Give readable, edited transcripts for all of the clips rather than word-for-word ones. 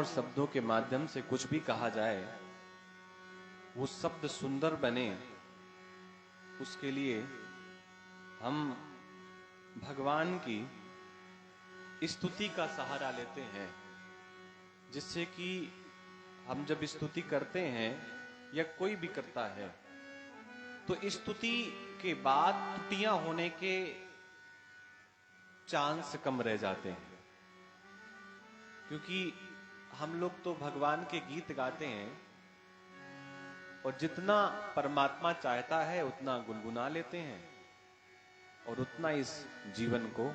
और शब्दों के माध्यम से कुछ भी कहा जाए, वो शब्द सुंदर बने, उसके लिए हम भगवान की स्तुति का सहारा लेते हैं, जिससे कि हम जब स्तुति करते हैं या कोई भी करता है तो स्तुति के बाद त्रुटियां होने के चांस कम रह जाते हैं। क्योंकि हम लोग तो भगवान के गीत गाते हैं और जितना परमात्मा चाहता है उतना गुनगुना लेते हैं और उतना इस जीवन को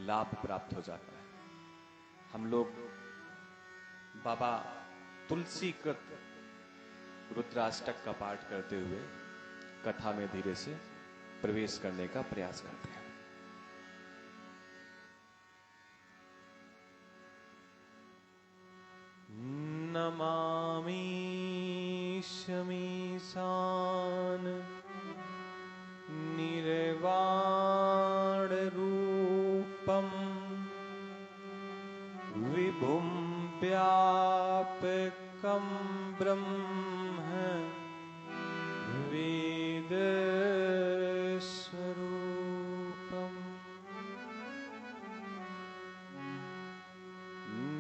लाभ प्राप्त हो जाता है। हम लोग बाबा तुलसीकृत रुद्राष्टक का पाठ करते हुए कथा में धीरे से प्रवेश करने का प्रयास करते हैं। नमामि शमीशान निर्वाण रूपम विभुम व्यापकं ब्रह्म वेद स्वरूपम्।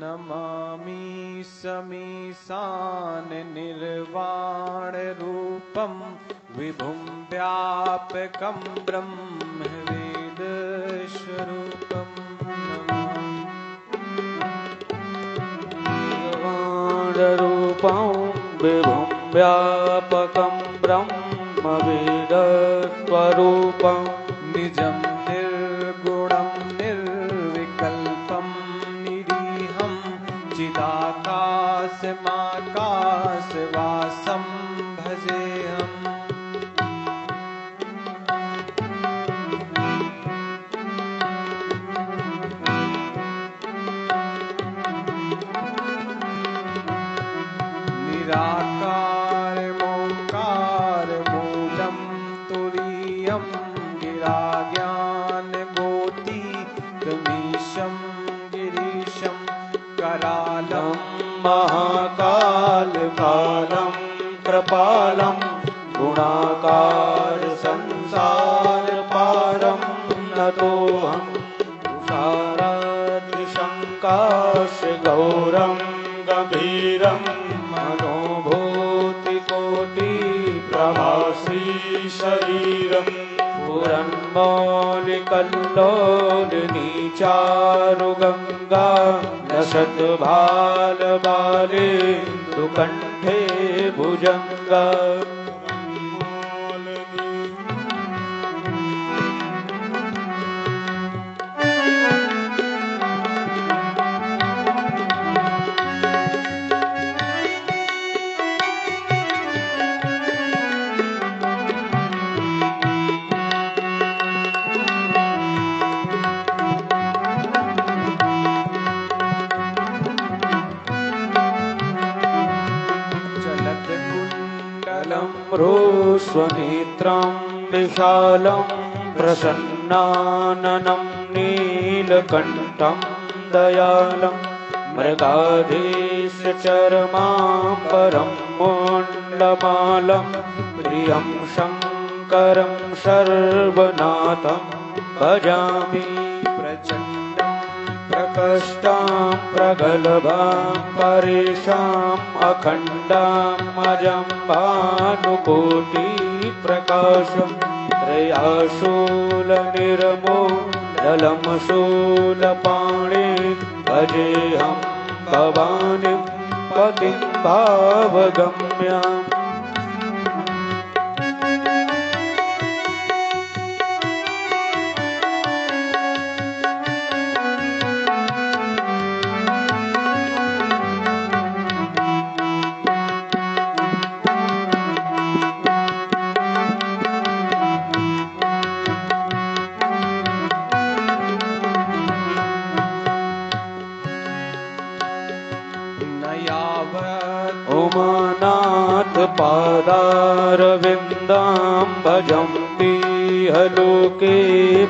नमामि समीशान निर्वाण रूपम विभुम व्यापकं ब्रह्म वेद स्वरूपम्। रूपं विभुं व्यापकं ब्रह्म वेद स्वरूपं निजं निर्गुणं निर्विकल्पं निरीहं चिदाकाशमाकाशवासं भजेऽहम्। निराकार मोकार मूलं तुरीयं गिराज्ञान गोती गमीशं गिरीशं करालं महाकाल कालं कृपालं गुणाकार संसार पारं नतोऽहं तुषाराद्रिशङ्काश गौरं गंभीरं मनोभूतिकोटि प्रभासी शरीरं पुरन्मौलिकल्लोलिनीचारुगङ्गा लसद्भालबाले दुकण्ठे भुजङ्गा। स्वनेत्रं विशालं प्रसन्नाननं नीलकण्ठं दयालं मृगाधीशचरमाम्बरं मोण्डमालं प्रियं शङ्करं सर्वनाथं भजामि। प्रचण्डं प्रकष्टां प्रगल्भां परेशाम् अखण्डाम् अजं भानुकोटि प्रकाशं त्रयाशूलनिर्मूलनं शूलपाणि भजेऽहं भवानीं पतिं भावगम्याम्। उमानाथ पादारविन्दाम्बजं लोके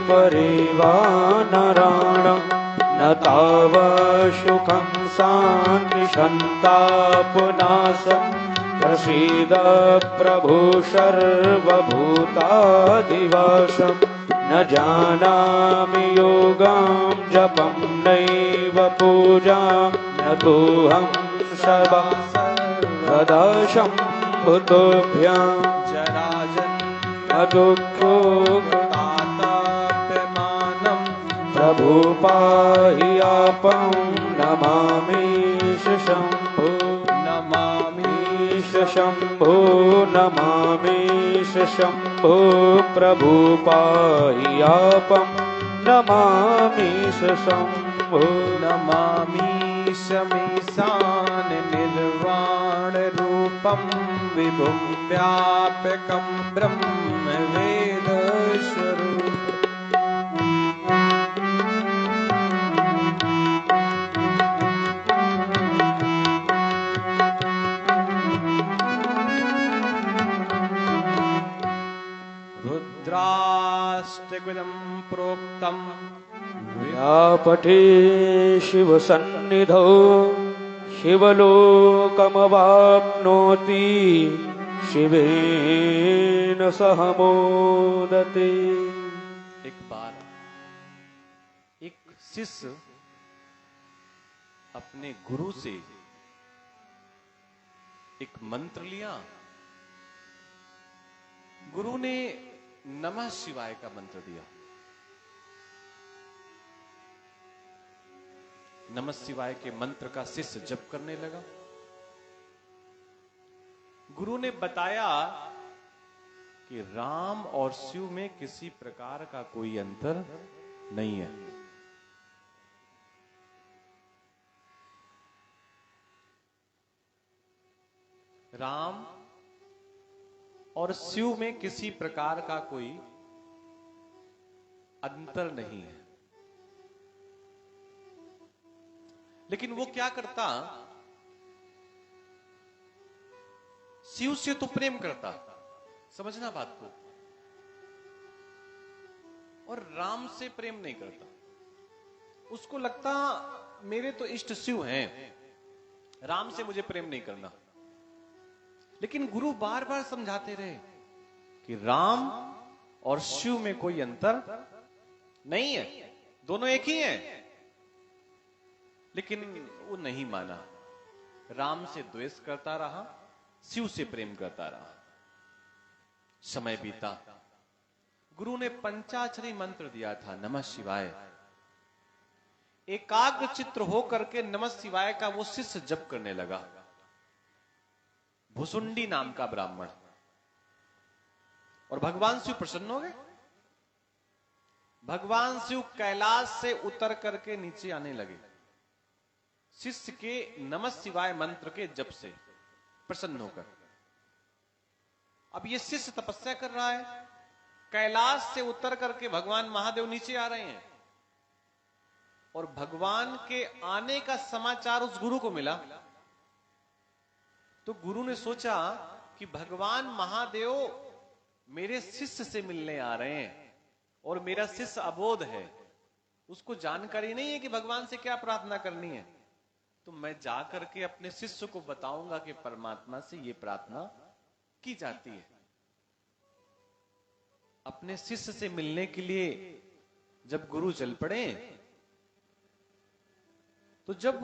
परिवानराणां न ताव सुखं शान्ति सन्तापनाशं प्रसीद प्रभु सर्वभूताधिवासम् न जानामि योगां जपं नैव पूजां न तोऽहं सर्वदा शम्भुतोऽभ्यां जराजन्म दुःखोऽगतातप्यमानं प्रभु पाहि आपं नमामीश शम्भो नमामीश शम्भो नमामीश शम्भो प्रभु पाहि आपं नमामीश शम्भो नमामीशमीशान निर्वाण रूपं विभुं व्यापकं ब्रह्म वेद स्वरूप रुद्राष्टकमिदं प्रोक्तम् या पठे शिवसन्निधौ शिवलोकमवाप्नोति शिवेन सह मोदते। एक बार एक शिष्य अपने गुरु से एक मंत्र लिया। गुरु ने नमः शिवाय का मंत्र दिया। नमः शिवाय के मंत्र का शिष्य जप करने लगा। गुरु ने बताया कि राम और शिव में किसी प्रकार का कोई अंतर नहीं है। राम और शिव में किसी प्रकार का कोई अंतर नहीं है। लेकिन वो क्या करता, शिव से तो प्रेम करता, समझना बात को, और राम से प्रेम नहीं करता। उसको लगता मेरे तो इष्ट शिव हैं, राम से मुझे प्रेम नहीं करना। लेकिन गुरु बार बार समझाते रहे कि राम और शिव में कोई अंतर नहीं है, दोनों एक ही हैं। लेकिन वो नहीं माना, राम से द्वेष करता रहा, शिव से प्रेम करता रहा। समय बीता, गुरु ने पंचाक्षरी मंत्र दिया था नमः शिवाय। एकाग्र चित्र हो करके नमः शिवाय का वो शिष्य जप करने लगा। भुसुंडी नाम का ब्राह्मण, और भगवान शिव प्रसन्न हो गए। भगवान शिव कैलाश से उतर करके नीचे आने लगे, शिष्य के नमः शिवाय मंत्र के जप से प्रसन्न होकर। अब ये शिष्य तपस्या कर रहा है, कैलाश से उतर करके भगवान महादेव नीचे आ रहे हैं, और भगवान के आने का समाचार उस गुरु को मिला। तो गुरु ने सोचा कि भगवान महादेव मेरे शिष्य से मिलने आ रहे हैं, और मेरा शिष्य अबोध है, उसको जानकारी नहीं है कि भगवान से क्या प्रार्थना करनी है। तो मैं जा करके अपने शिष्य को बताऊंगा कि परमात्मा से ये प्रार्थना की जाती है। अपने शिष्य से मिलने के लिए जब गुरु चल पड़े, तो जब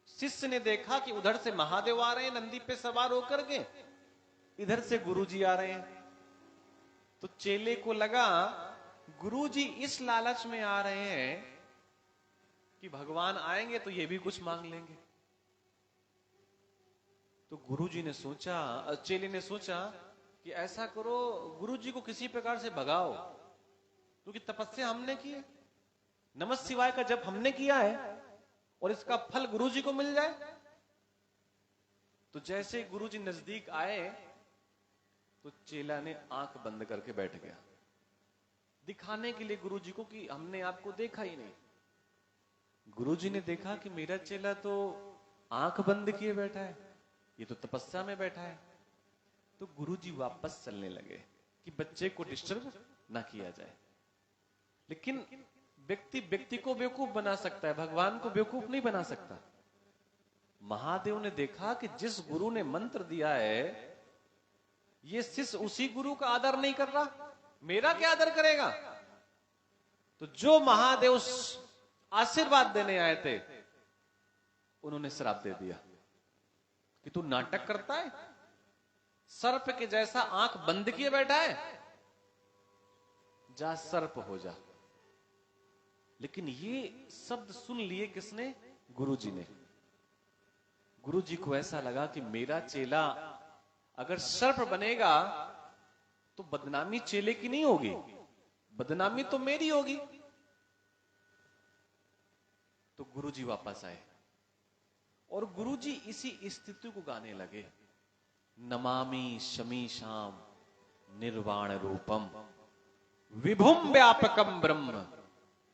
शिष्य ने देखा कि उधर से महादेव आ रहे हैं नंदी पे सवार होकर के, इधर से गुरुजी आ रहे हैं, तो चेले को लगा गुरुजी इस लालच में आ रहे हैं कि भगवान आएंगे तो ये भी कुछ मांग लेंगे। तो गुरुजी ने सोचा, चेले ने सोचा कि ऐसा करो, गुरुजी को किसी प्रकार से भगाओ, क्योंकि तपस्या हमने की है, नमः शिवाय का जप हमने किया है, और इसका फल गुरुजी को मिल जाए। तो जैसे गुरुजी नजदीक आए, तो चेला ने आंख बंद करके बैठ गया, दिखाने के लिए गुरुजी को कि हमने आपको देखा ही नहीं। गुरुजी ने देखा कि मेरा चेला तो आंख बंद किए बैठा है, ये तो तपस्या में बैठा है। तो गुरुजी वापस चलने लगे कि बच्चे को डिस्टर्ब ना किया जाए। लेकिन व्यक्ति व्यक्ति को बेवकूफ बना सकता है, भगवान को बेवकूफ नहीं बना सकता। महादेव ने देखा कि जिस गुरु ने मंत्र दिया है, ये शिष्य उसी गुरु का आदर नहीं कर रहा, मेरा क्या आदर करेगा? तो जो महादेव आशीर्वाद देने आए थे, उन्होंने श्राप दे दिया कि तू नाटक करता है, सर्प के जैसा आंख बंद किए बैठा है, जा सर्प हो जा। लेकिन ये शब्द सुन लिए किसने? गुरुजी ने। गुरुजी को ऐसा लगा कि मेरा चेला अगर सर्प बनेगा तो बदनामी चेले की नहीं होगी, बदनामी तो मेरी होगी। तो गुरुजी वापस आए और गुरुजी इसी स्थिति को गाने लगे, नमामि शमीशाम निर्वाण रूपम विभुम व्यापकम ब्रह्म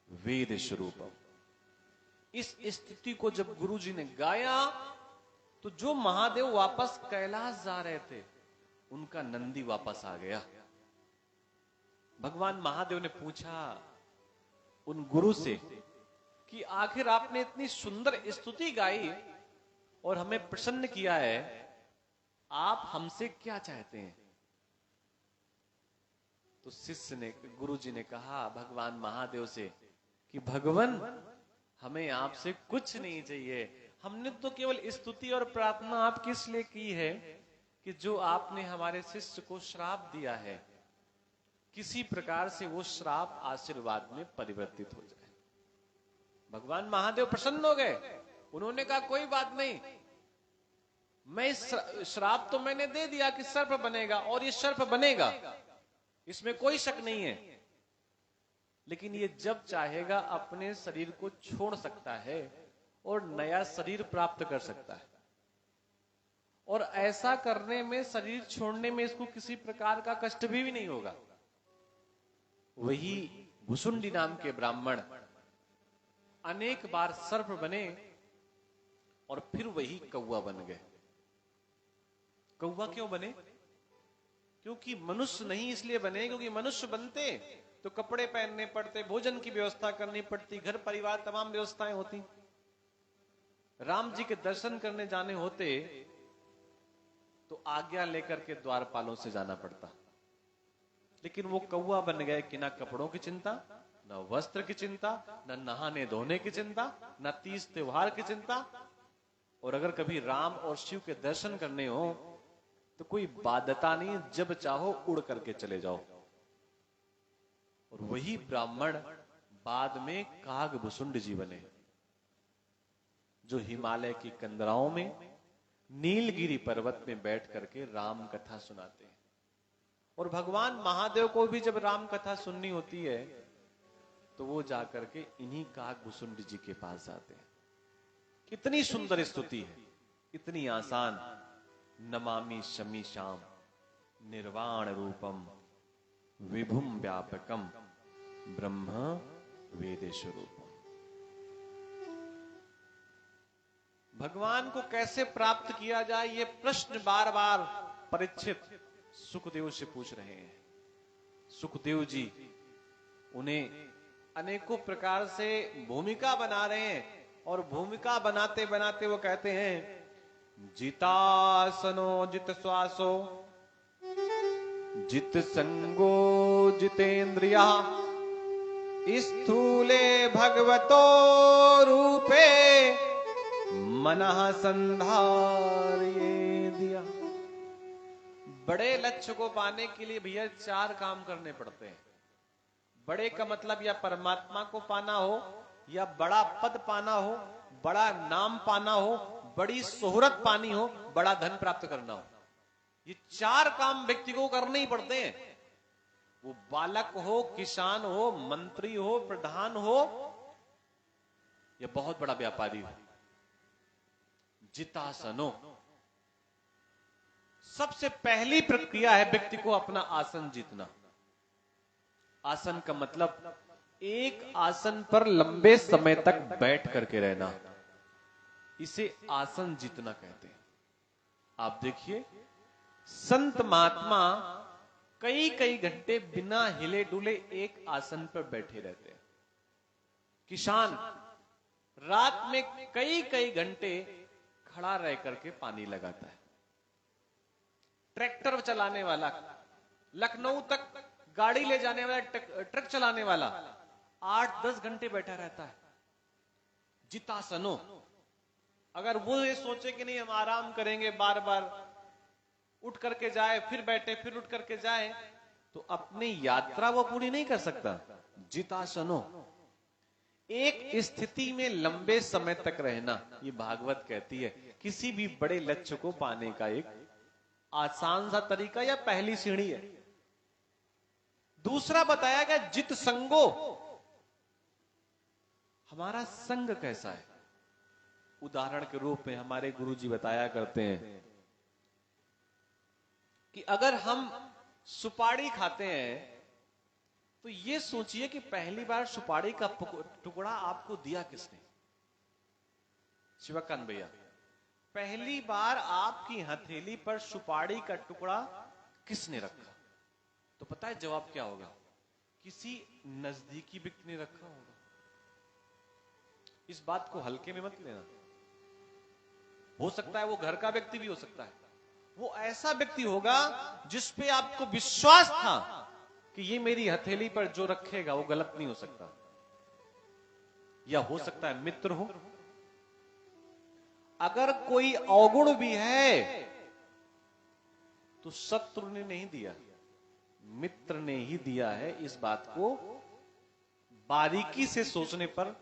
वेद स्वरूपम। इस स्थिति को जब गुरुजी ने गाया तो जो महादेव वापस कैलाश जा रहे थे, उनका नंदी वापस आ गया। भगवान महादेव ने पूछा उन गुरु से कि आखिर आपने इतनी सुंदर स्तुति गाई और हमें प्रसन्न किया है, आप हमसे क्या चाहते हैं? तो शिष्य ने, गुरुजी ने कहा भगवान महादेव से कि भगवान हमें आपसे कुछ नहीं चाहिए, हमने तो केवल स्तुति और प्रार्थना आपकी इसलिए की है कि जो आपने हमारे शिष्य को श्राप दिया है, किसी प्रकार से वो श्राप आशीर्वाद में परिवर्तित हो जाए। भगवान महादेव प्रसन्न हो गए। उन्होंने कहा कोई बात नहीं, मैं श्राप तो मैंने दे दिया कि सर्प बनेगा, और ये सर्प बनेगा, इसमें कोई शक नहीं है, लेकिन ये जब चाहेगा अपने शरीर को छोड़ सकता है और नया शरीर प्राप्त कर सकता है, और ऐसा करने में, शरीर छोड़ने में इसको किसी प्रकार का कष्ट भी नहीं होगा। वही भुसुंडी नाम के ब्राह्मण अनेक बार सर्प बने और फिर वही कौवा बन गए। कौवा क्यों बने? क्योंकि मनुष्य नहीं इसलिए बने क्योंकि मनुष्य बनते तो कपड़े पहनने पड़ते, भोजन की व्यवस्था करनी पड़ती, घर परिवार तमाम व्यवस्थाएं होती, राम जी के दर्शन करने जाने होते तो आज्ञा लेकर के द्वारपालों से जाना पड़ता। लेकिन वो कौवा बन गए कि ना कपड़ों की चिंता, न वस्त्र की चिंता, न नहाने धोने की चिंता, न तीज त्योहार की चिंता, और अगर कभी राम और शिव के दर्शन करने हो तो कोई बाध्यता नहीं, जब चाहो उड़ करके चले जाओ। और वही ब्राह्मण बाद में कागभुसुंड जी बने, जो हिमालय की कंदराओं में नीलगिरी पर्वत में बैठ करके राम कथा सुनाते हैं। और भगवान महादेव को भी जब राम कथा सुननी होती है तो वो जाकर के इन्हीं कागभुसुंड जी के पास जाते हैं। कितनी सुंदर स्तुति है, इतनी आसान, नमामि शमीशाम निर्वाण रूपम विभुम व्यापकम ब्रह्म वेद स्वरूपम। भगवान को कैसे प्राप्त किया जाए, ये प्रश्न बार बार परीक्षित सुखदेव से पूछ रहे हैं। सुखदेव जी उन्हें अनेकों प्रकार से भूमिका बना रहे हैं, और भूमिका बनाते बनाते वो कहते हैं, जितासनो जित श्वासो जित संगो जितेन्द्रिया स्थूले भगवतो रूपे मनः संधार्ये दिया। बड़े लक्ष्य को पाने के लिए भैया 4 काम करने पड़ते हैं। बड़े का मतलब या परमात्मा को पाना हो, या बड़ा पद पाना हो, बड़ा नाम पाना हो, बड़ी शोहरत पानी हो, बड़ा धन प्राप्त करना हो। ये 4 काम व्यक्ति को करने ही पड़ते हैं। वो बालक हो, किसान हो, मंत्री हो, प्रधान हो, या बहुत बड़ा व्यापारी हो। जितासनो, सबसे पहली प्रक्रिया है व्यक्ति को अपना आसन जीतना। आसन का मतलब एक आसन पर लंबे समय तक बैठ करके रहना, इसे आसन जीतना कहते हैं। आप देखिए, संत महात्मा कई कई घंटे बिना हिले डुले एक आसन पर बैठे रहते हैं। किसान रात में कई कई घंटे खड़ा रह करके पानी लगाता है। ट्रैक्टर चलाने वाला, लखनऊ तक गाड़ी ले जाने वाला, ट्रक चलाने वाला 8-10 घंटे बैठा रहता है जितासनो। अगर वो ये सोचे कि नहीं हम आराम करेंगे, बार बार उठ करके जाए, फिर बैठे, फिर उठ करके जाए, तो अपनी यात्रा वो पूरी नहीं कर सकता। जितासनो, एक स्थिति में लंबे समय तक रहना, ये भागवत कहती है किसी भी बड़े लक्ष्य को पाने का एक आसान सा तरीका या पहली सीढ़ी है। दूसरा बताया गया जित संगो, हमारा संग कैसा है। उदाहरण के रूप में हमारे गुरुजी बताया करते हैं कि अगर हम सुपारी खाते हैं तो ये सोचिए कि पहली बार सुपारी का टुकड़ा आपको दिया किसने। शिवकांत भैया, पहली बार आपकी हथेली पर सुपारी का टुकड़ा किसने रखा? तो पता है जवाब क्या होगा? किसी नजदीकी व्यक्ति ने रखा होगा। इस बात को हल्के में मत लेना। हो सकता है वो घर का व्यक्ति भी हो सकता है, वो ऐसा व्यक्ति होगा जिस पे आपको विश्वास था कि ये मेरी हथेली पर जो रखेगा वो गलत नहीं हो सकता। या हो सकता है मित्र हो। अगर कोई अवगुण भी है तो शत्रु ने नहीं दिया, मित्र ने ही दिया है। इस बात को बारीकी से सोचने पर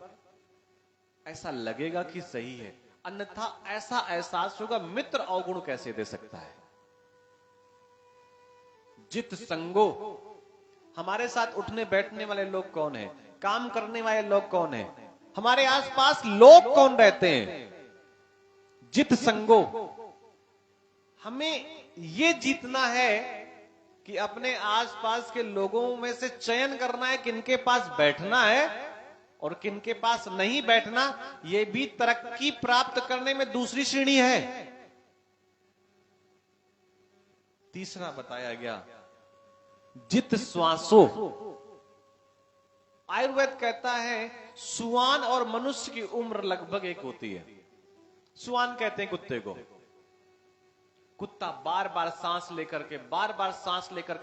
ऐसा लगेगा कि सही है, अन्यथा ऐसा एहसास होगा मित्र अवगुण कैसे दे सकता है। जित संगो, हमारे साथ उठने बैठने वाले लोग कौन है, काम करने वाले लोग कौन है, हमारे आसपास लोग कौन रहते हैं। जित संगो, हमें ये जीतना है कि अपने आसपास के लोगों में से चयन करना है किनके पास बैठना है और किनके पास नहीं बैठना। यह भी तरक्की प्राप्त करने में दूसरी श्रेणी है। तीसरा बताया गया जित श्वासो। आयुर्वेद कहता है सुआन और मनुष्य की उम्र लगभग एक होती है। सुआन कहते हैं कुत्ते को। कुत्ता बार बार सांस लेकर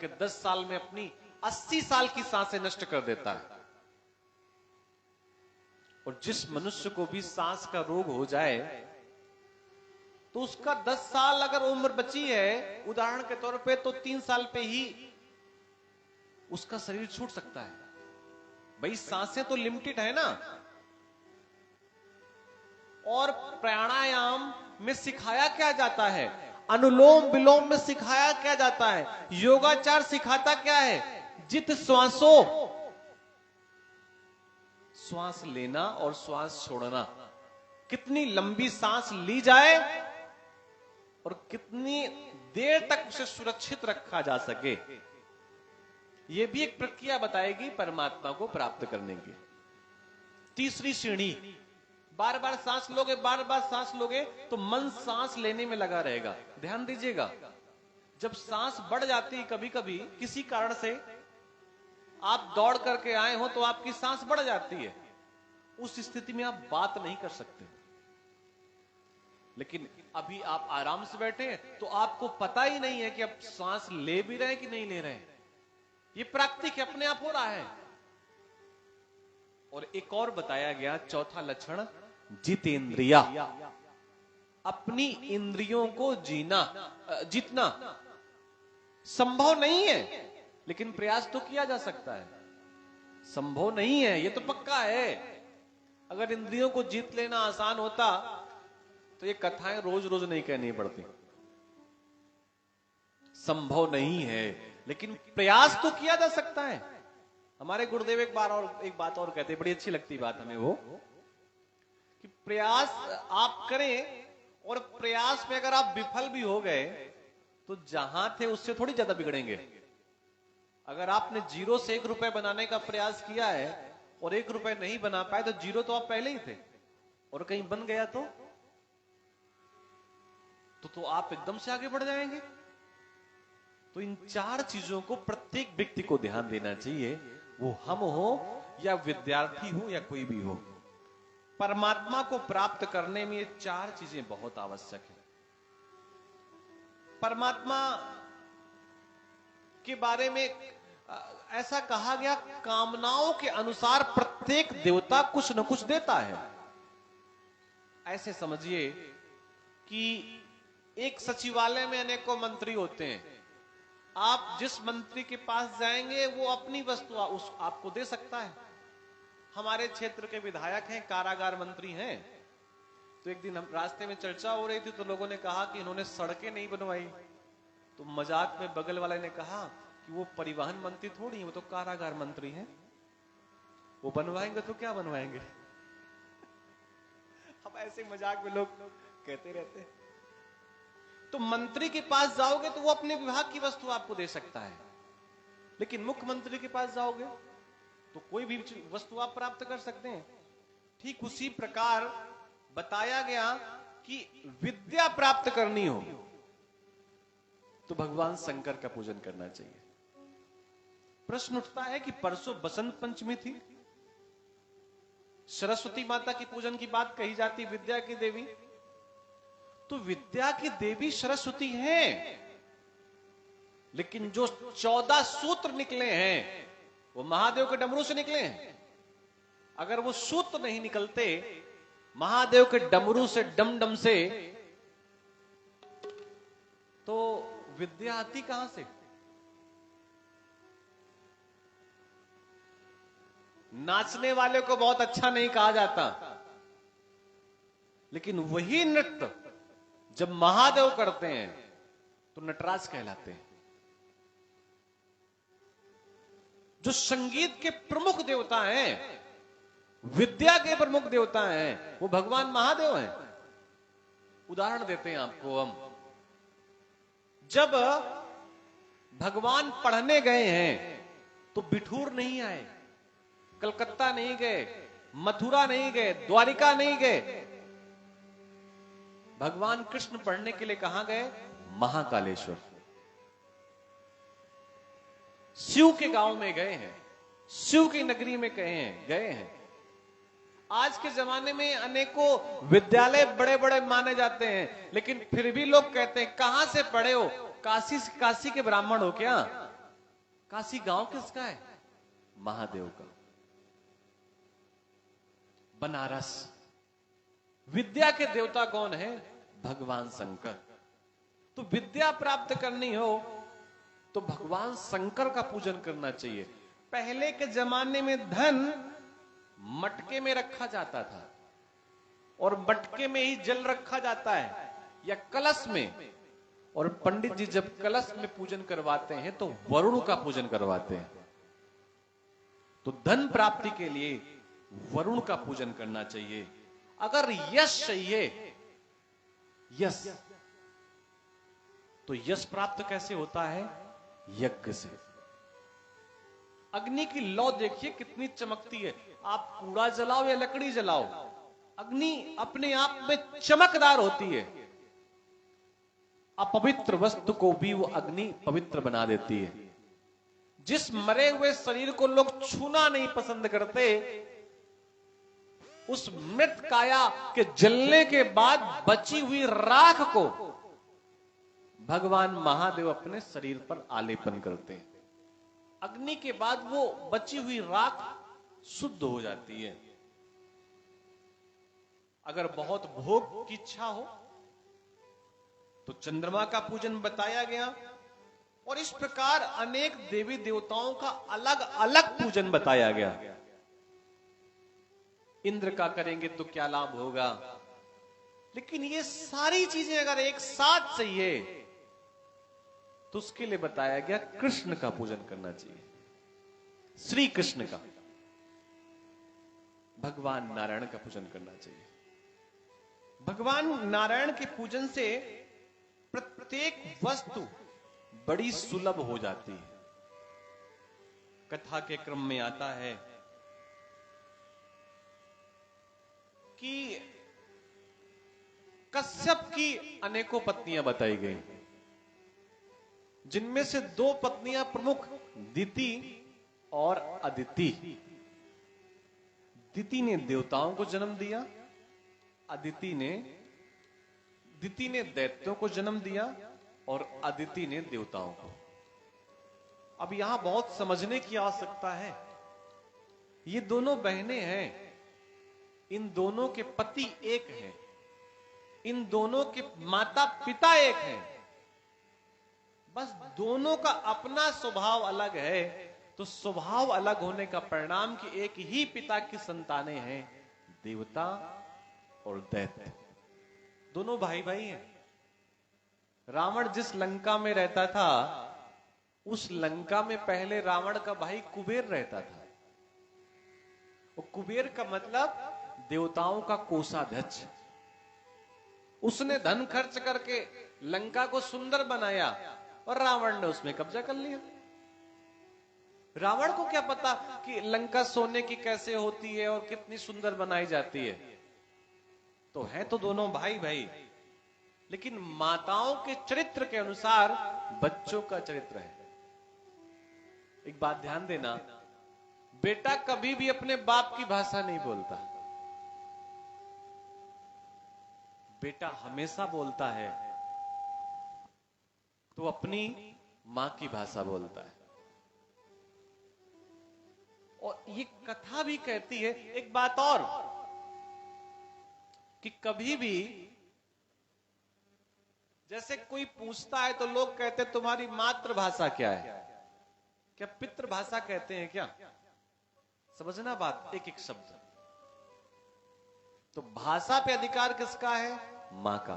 के 10 साल में अपनी 80 साल की सांसें नष्ट कर देता है। और जिस मनुष्य को भी सांस का रोग हो जाए तो उसका 10 साल अगर उम्र बची है, उदाहरण के तौर पे, तो 3 साल पे ही उसका शरीर छूट सकता है। भाई सांसें तो लिमिटेड है ना। और प्राणायाम में सिखाया क्या जाता है, अनुलोम विलोम में सिखाया क्या जाता है, योगाचार सिखाता क्या है, जित श्वासो। श्वास लेना और श्वास छोड़ना, कितनी लंबी सांस ली जाए और कितनी देर तक उसे सुरक्षित रखा जा सके, यह भी एक प्रक्रिया बताएगी परमात्मा को प्राप्त करने की। तीसरी श्रेणी, बार बार सांस लोगे तो मन सांस लेने में लगा रहेगा। ध्यान दीजिएगा, जब सांस बढ़ जाती है, कभी कभी किसी कारण से आप दौड़ करके आए हो तो आपकी सांस बढ़ जाती है, उस स्थिति में आप बात नहीं कर सकते। लेकिन अभी आप आराम से बैठे हैं तो आपको पता ही नहीं है कि आप सांस ले भी रहे हैं कि नहीं ले रहे हैं। ये प्राकृतिक अपने आप हो रहा है। और एक और बताया गया चौथा लक्षण, जितेंद्रिया। अपनी इंद्रियों को जीतना संभव नहीं है, लेकिन प्रयास तो किया जा सकता है। संभव नहीं है ये तो पक्का है। अगर इंद्रियों को जीत लेना आसान होता तो ये कथाएं रोज रोज नहीं कहनी पड़ती। संभव नहीं है, लेकिन प्रयास तो किया जा सकता है। हमारे गुरुदेव एक बात और कहते, बड़ी अच्छी लगती बात हमें वो, कि प्रयास आप करें और प्रयास में अगर आप विफल भी हो गए तो जहां थे उससे थोड़ी ज्यादा बिगड़ेंगे। अगर आपने 0 से 1 रुपए बनाने का प्रयास किया है और 1 रुपए नहीं बना पाए तो 0 तो आप पहले ही थे, और कहीं बन गया तो आप एकदम से आगे बढ़ जाएंगे। तो इन 4 चीजों को प्रत्येक व्यक्ति को ध्यान देना चाहिए, वो हम हो या विद्यार्थी हो या कोई भी हो, परमात्मा को प्राप्त करने में ये 4 चीजें बहुत आवश्यक है। परमात्मा के बारे में ऐसा कहा गया, कामनाओं के अनुसार प्रत्येक देवता कुछ न कुछ देता है। ऐसे समझिए कि एक सचिवालय में अनेकों मंत्री होते हैं, आप जिस मंत्री के पास जाएंगे वो अपनी वस्तु आपको दे सकता है। हमारे क्षेत्र के विधायक हैं, कारागार मंत्री हैं, तो एक दिन हम रास्ते में चर्चा हो रही थी तो लोगों ने कहा कि इन्होंने सड़कें नहीं बनवाई, तो मजाक में बगल वाले ने कहा कि वो परिवहन मंत्री थोड़ी, वो तो कारागार मंत्री हैं, वो बनवाएंगे तो क्या बनवाएंगे। अब ऐसे मजाक में लोग कहते रहते हैं। तो मंत्री के पास जाओगे तो वो अपने विभाग की वस्तु आपको दे सकता है, लेकिन मुख्यमंत्री के पास जाओगे तो कोई भी वस्तु आप प्राप्त कर सकते हैं। ठीक उसी प्रकार बताया गया कि विद्या प्राप्त करनी हो तो भगवान शंकर का पूजन करना चाहिए। प्रश्न उठता है कि परसों बसंत पंचमी थी, सरस्वती माता की पूजन की बात कही जाती, विद्या की देवी, तो विद्या की देवी सरस्वती हैं, लेकिन जो 14 सूत्र निकले हैं वो महादेव के डमरू से निकले हैं। अगर वो सूत्र नहीं निकलते महादेव के डमरू से, डम डम से, तो विद्या आती कहां से। नाचने वाले को बहुत अच्छा नहीं कहा जाता, लेकिन वही नृत्य जब महादेव करते हैं तो नटराज कहलाते हैं। जो संगीत के प्रमुख देवता हैं, विद्या के प्रमुख देवता हैं, वो भगवान महादेव हैं। उदाहरण देते हैं आपको हम। जब भगवान पढ़ने गए हैं तो बिठूर नहीं आए, कलकत्ता नहीं गए, मथुरा नहीं गए, द्वारिका नहीं गए। भगवान कृष्ण पढ़ने के लिए कहां गए? महाकालेश्वर। शिव के गांव में गए हैं, शिव की नगरी में गए हैं। आज के जमाने में अनेकों विद्यालय बड़े बड़े माने जाते हैं, लेकिन फिर भी लोग कहते हैं कहां से पढ़े हो? काशी के ब्राह्मण हो क्या? काशी गांव किसका है? महादेव का। बनारस, विद्या के देवता कौन है? भगवान शंकर। तो विद्या प्राप्त करनी हो तो भगवान शंकर का पूजन करना चाहिए। पहले के जमाने में धन मटके में रखा जाता था, और मटके में ही जल रखा जाता है या कलश में, और पंडित जी जब कलश में पूजन करवाते हैं तो वरुण का पूजन करवाते हैं। तो धन प्राप्ति के लिए वरुण का पूजन करना चाहिए। अगर यश चाहिए, यश, तो यश प्राप्त कैसे होता है? यज्ञ से। अग्नि की लौ देखिए कितनी चमकती है। आप कूड़ा जलाओ या लकड़ी जलाओ, अग्नि अपने आप में चमकदार होती है। अपवित्र वस्तु को भी वो अग्नि पवित्र बना देती है। जिस मरे हुए शरीर को लोग छूना नहीं पसंद करते, उस मृत काया के जलने के बाद बची हुई राख को भगवान महादेव अपने शरीर पर आलेपन करते हैं। अग्नि के बाद वो बची हुई राख शुद्ध हो जाती है। अगर बहुत भोग की इच्छा हो तो चंद्रमा का पूजन बताया गया, और इस प्रकार अनेक देवी देवताओं का अलग अलग पूजन बताया गया। इंद्र का करेंगे तो क्या लाभ होगा, लेकिन ये सारी चीजें अगर एक साथ चाहिए तो उसके लिए बताया गया कृष्ण का पूजन करना चाहिए, श्री कृष्ण का, भगवान नारायण का पूजन करना चाहिए। भगवान नारायण के पूजन से प्रत्येक वस्तु बड़ी सुलभ हो जाती है। कथा के क्रम में आता है कि कश्यप की अनेकों पत्नियां बताई गई, जिनमें से 2 पत्नियां प्रमुख, दिति और अदिति। दिति ने देवताओं को जन्म दिया, दिति ने दैत्यों को जन्म दिया और अदिति ने देवताओं को। अब यहां बहुत समझने की आवश्यकता है। ये दोनों बहनें हैं, इन दोनों के पति एक हैं, इन दोनों के माता पिता एक हैं, बस दोनों का अपना स्वभाव अलग है। तो स्वभाव अलग होने का परिणाम कि एक ही पिता की संतानें हैं, देवता और दैत्य, दोनों भाई भाई हैं। रावण जिस लंका में रहता था, उस लंका में पहले रावण का भाई कुबेर रहता था। और कुबेर का मतलब देवताओं का कोषाध्यक्ष। उसने धन खर्च करके लंका को सुंदर बनाया और रावण ने उसमें कब्जा कर लिया। रावण को क्या पता कि लंका सोने की कैसे होती है और कितनी सुंदर बनाई जाती है। तो है तो दोनों भाई भाई, लेकिन माताओं के चरित्र के अनुसार बच्चों का चरित्र है। एक बात ध्यान देना, बेटा कभी भी अपने बाप की भाषा नहीं बोलता। बेटा हमेशा बोलता है तो अपनी मां की भाषा बोलता है। और ये कथा भी कहती है एक बात और, कि कभी भी जैसे कोई पूछता है तो लोग कहते हैं तुम्हारी मातृभाषा क्या है, क्या पितृभाषा कहते हैं क्या? समझना बात, एक एक शब्द। तो भाषा पे अधिकार किसका है? मां का।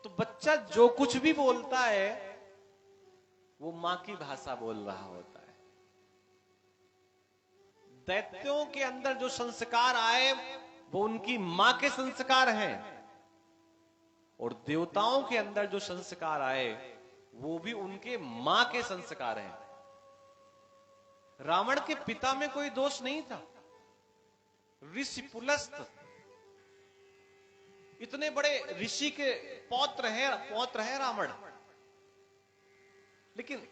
तो बच्चा जो कुछ भी बोलता है वो मां की भाषा बोल रहा होता है। दैत्यों के अंदर जो संस्कार आए वो उनकी मां के संस्कार हैं, और देवताओं के अंदर जो संस्कार आए वो भी उनके मां के संस्कार हैं। रावण के पिता में कोई दोष नहीं था। ऋषि पुलस्त इतने बड़े ऋषि के पौत्र है रावण, लेकिन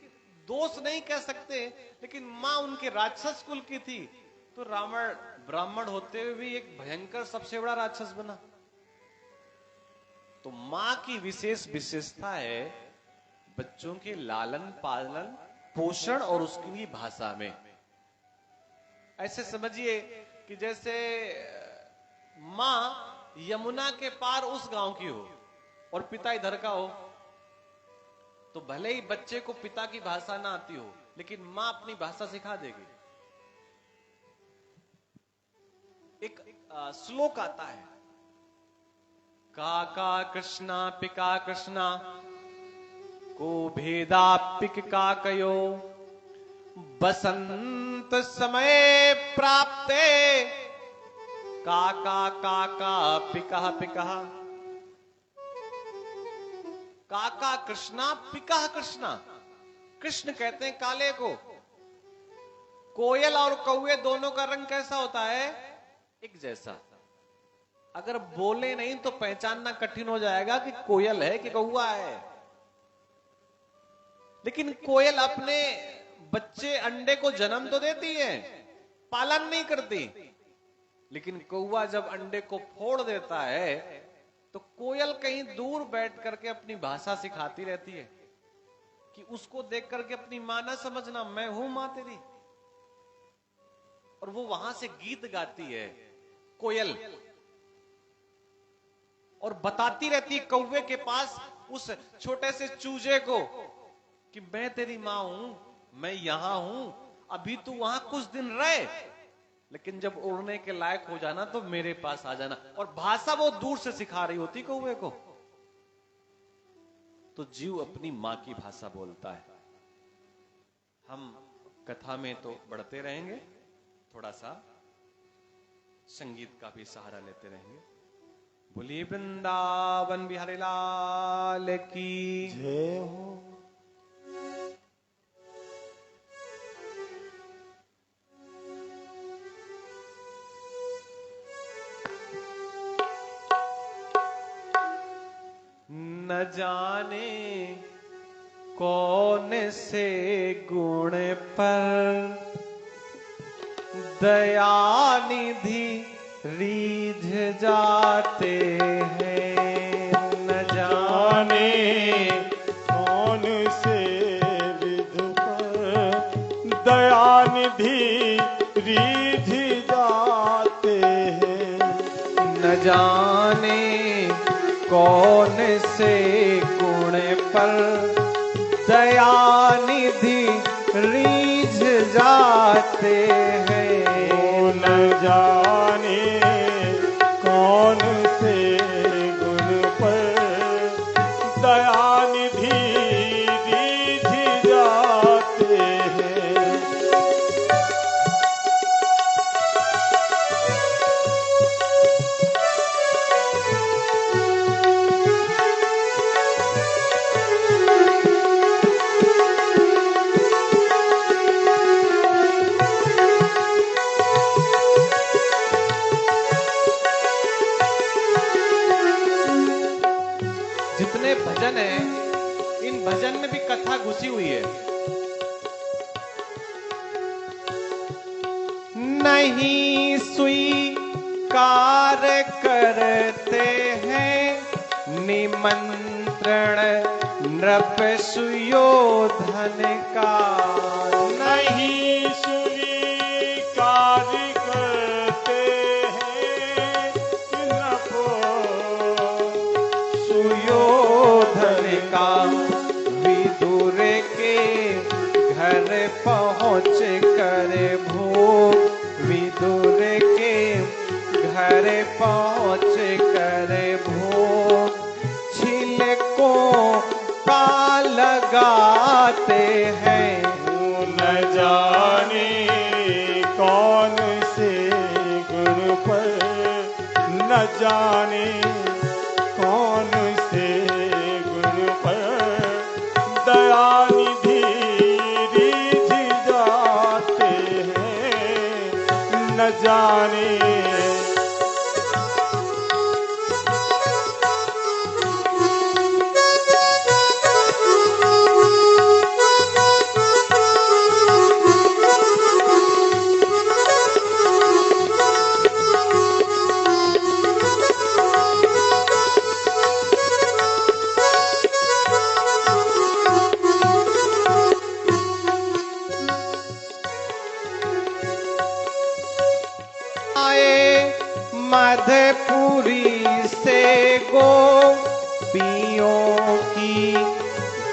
दोष नहीं कह सकते। लेकिन मां उनके राक्षस कुल की थी, तो रावण ब्राह्मण होते हुए भी एक भयंकर सबसे बड़ा राक्षस बना। तो मां की विशेष विशेषता है बच्चों के लालन पालन पोषण और उसकी भाषा में। ऐसे समझिए कि जैसे मां यमुना के पार उस गांव की हो और पिता इधर का हो, तो भले ही बच्चे को पिता की भाषा ना आती हो, लेकिन मां अपनी भाषा सिखा देगी। एक श्लोक आता है, काका कृष्णा पिका कृष्णा को भेदा पिक काकयो, बसंत समय प्राप्ते काका काका पिका पिका। काका कृष्णा पिका कृष्णा, कृष्ण कहते हैं काले को। कोयल और कौवे दोनों का रंग कैसा होता है? एक जैसा। अगर बोले नहीं तो पहचानना कठिन हो जाएगा कि कोयल है कि कौवा है। लेकिन कोयल अपने बच्चे अंडे को जन्म तो देती है, पालन नहीं करती। लेकिन कौवा जब अंडे को फोड़ देता है तो कोयल कहीं दूर बैठ करके अपनी भाषा सिखाती रहती है कि उसको देख करके अपनी मां ना समझना, मैं हूं मां तेरी। और वो वहां से गीत गाती है कोयल, और बताती रहती है कौवे के पास उस छोटे से चूजे को कि मैं तेरी मां हूं, मैं यहां हूं, अभी तू वहां कुछ दिन रहे, लेकिन जब उड़ने के लायक हो जाना तो मेरे पास आ जाना। और भाषा वो दूर से सिखा रही होती कौवे को। तो जीव अपनी मां की भाषा बोलता है। हम कथा में तो बढ़ते रहेंगे, थोड़ा सा संगीत का भी सहारा लेते रहेंगे। बोलिए वृंदावन बिहारी लाल की जय हो। न जाने कौन से गुण पर दयानिधि रीझ जाते हैं। न जाने कौन से विध पर दयानिधि रीझ जाते हैं। न जाने कौन से गुण पर दयानिधि रीझ जाते हैं। न जाने कौन से गुण पर दयानिधि रीझ जाते हैं। जितने भजन हैं, इन भजन में भी कथा घुसी हुई है। नहीं स्वीकार करते हैं निमंत्रण नृप सुयोधन का। नहीं स्वीकार करते हैं नृपो सुयोधन का। विदुर के घर पहुँच कर भूप, विदुर के घर पहुँच कर भूप छिलकों का लगाते हैं। न जाने कौन से गुण पर न जाने कौन से गुण पर दयानिधि रीझ जाते हैं। न जाने मधुपुरी से गोपियों की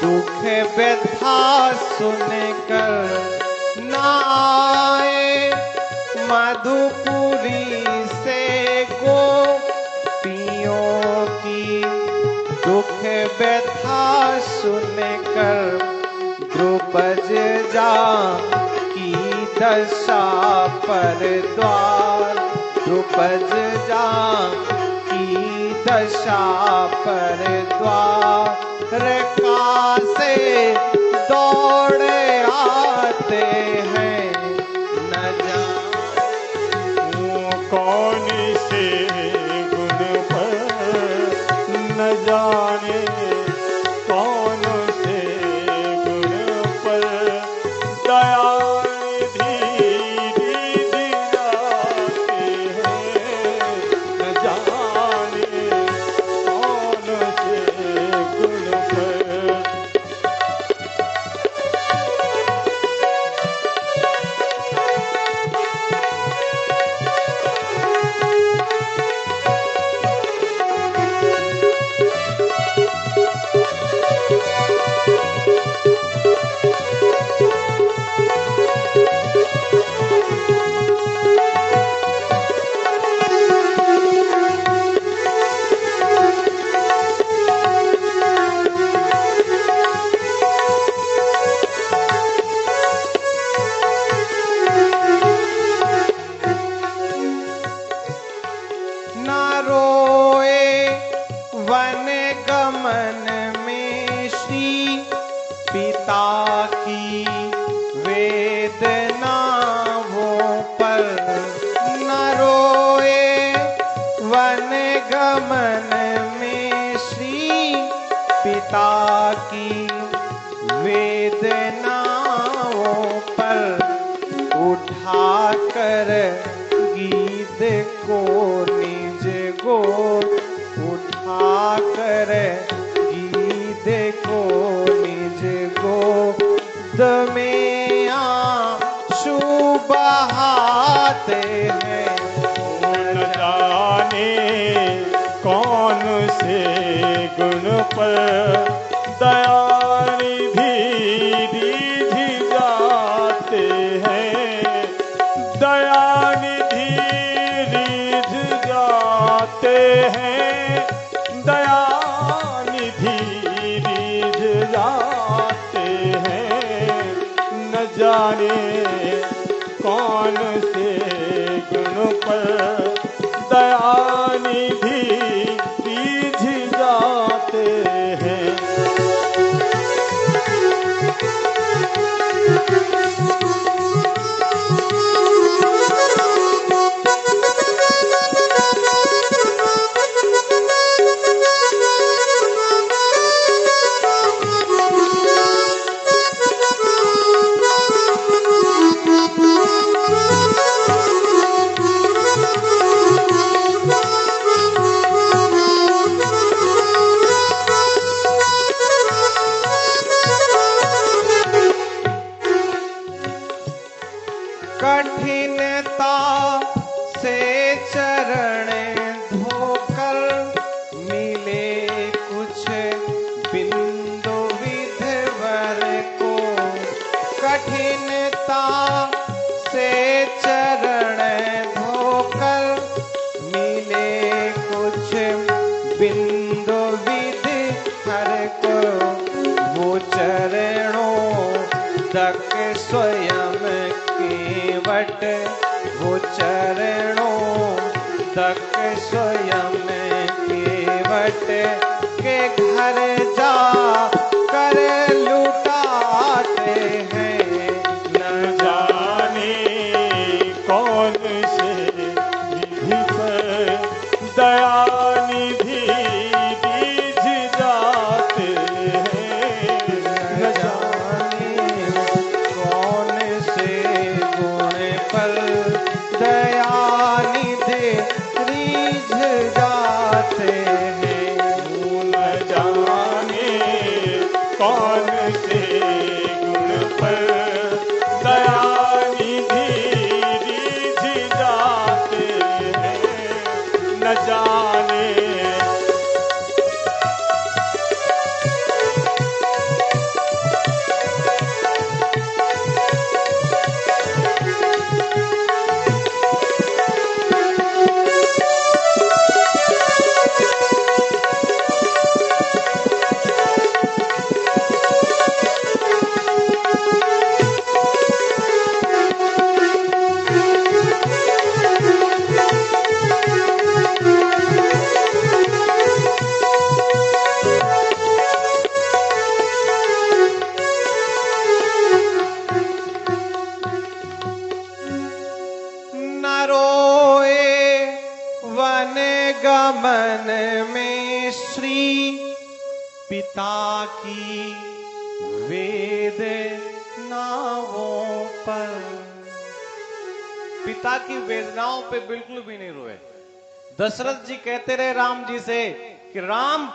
दुख व्यथा सुनकर न आए। मधुपुरी से गोपियों की दुख व्यथा सुनकर द्रुपद जा की दशा पर द्वार। द्रुपद जा की दशा पर द्वार का से दौड़ आते हैं। न जाने कौन से गुण पर न जाने कौन से गुण पर दयानिधि रीझ जाते हैं। न जाने कौन से गुण पर गमन में श्री पिता की वेदनाओं पर उठा कर गीत को निज गोद, उठा कर गीत को निज गोद में आंसू बहाते हैं। न जाने कौन से गुण पर दया निधि रीझ जाते हैं, दया निधि रीझ जाते हैं, दया निधि रीझ जाते हैं। न जाने कौन से गुण पर दया निधि रीझ जाते हैं। कठिनता से चरण धोकर मिले कुछ बिंदु विधवर को, कठिनता से चरण धोकर मिले कुछ बिंदु विधवर को, वो चरणों तक स्वयं केवट, वो चरणों तक स्वयं केवट के घर जा कर लुटाते हैं। न जाने कौन से विधि पर दया निधि रीझ जाते हैं। न जाने कौन से गुण पर दया निधि रीझ जाते हैं। न जाने कौन से गुण पर दया निधि रीझ जाते हैं। न जाने न रोए वन गमन में श्री पिता की वेदनाओं पर, पिता की वेदनाओं पे बिल्कुल भी नहीं रोए। दशरथ जी कहते रहे राम जी से कि राम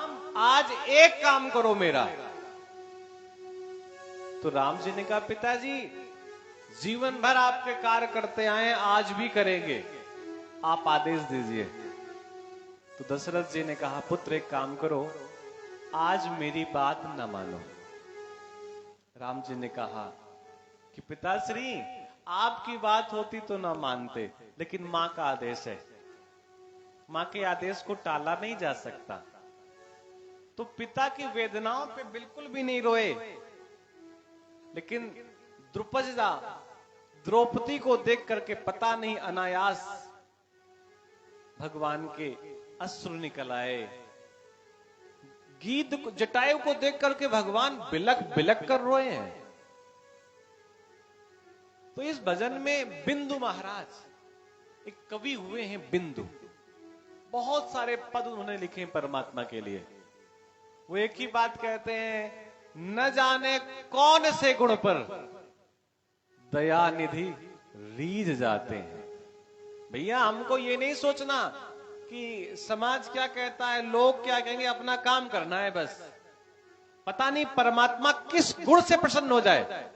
आज एक काम करो मेरा, तो राम जी ने कहा पिताजी जीवन भर आपके कार्य करते आए, आज भी करेंगे, आप आदेश दीजिए। तो दशरथ जी ने कहा पुत्र एक काम करो, आज मेरी बात न मानो। राम जी ने कहा कि पिताश्री आपकी बात होती तो ना मानते, लेकिन मां का आदेश है, मां के आदेश को टाला नहीं जा सकता। तो पिता की वेदनाओं पे बिल्कुल भी नहीं रोए, लेकिन द्रुपदा द्रौपदी को देख करके पता नहीं अनायास भगवान के अश्रु निकल आए। गीत जटायु को देख करके भगवान बिलक बिलक कर रोए हैं। तो इस भजन में बिंदु महाराज एक कवि हुए हैं, बिंदु। बहुत सारे पद उन्होंने लिखे हैं परमात्मा के लिए। वो एक ही बात कहते हैं, न जाने कौन से गुण पर दया निधि रीझ जाते हैं। भैया हमको ये नहीं सोचना कि समाज क्या कहता है, लोग क्या कहेंगे, अपना काम करना है बस। पता नहीं परमात्मा किस गुण से प्रसन्न हो जाए।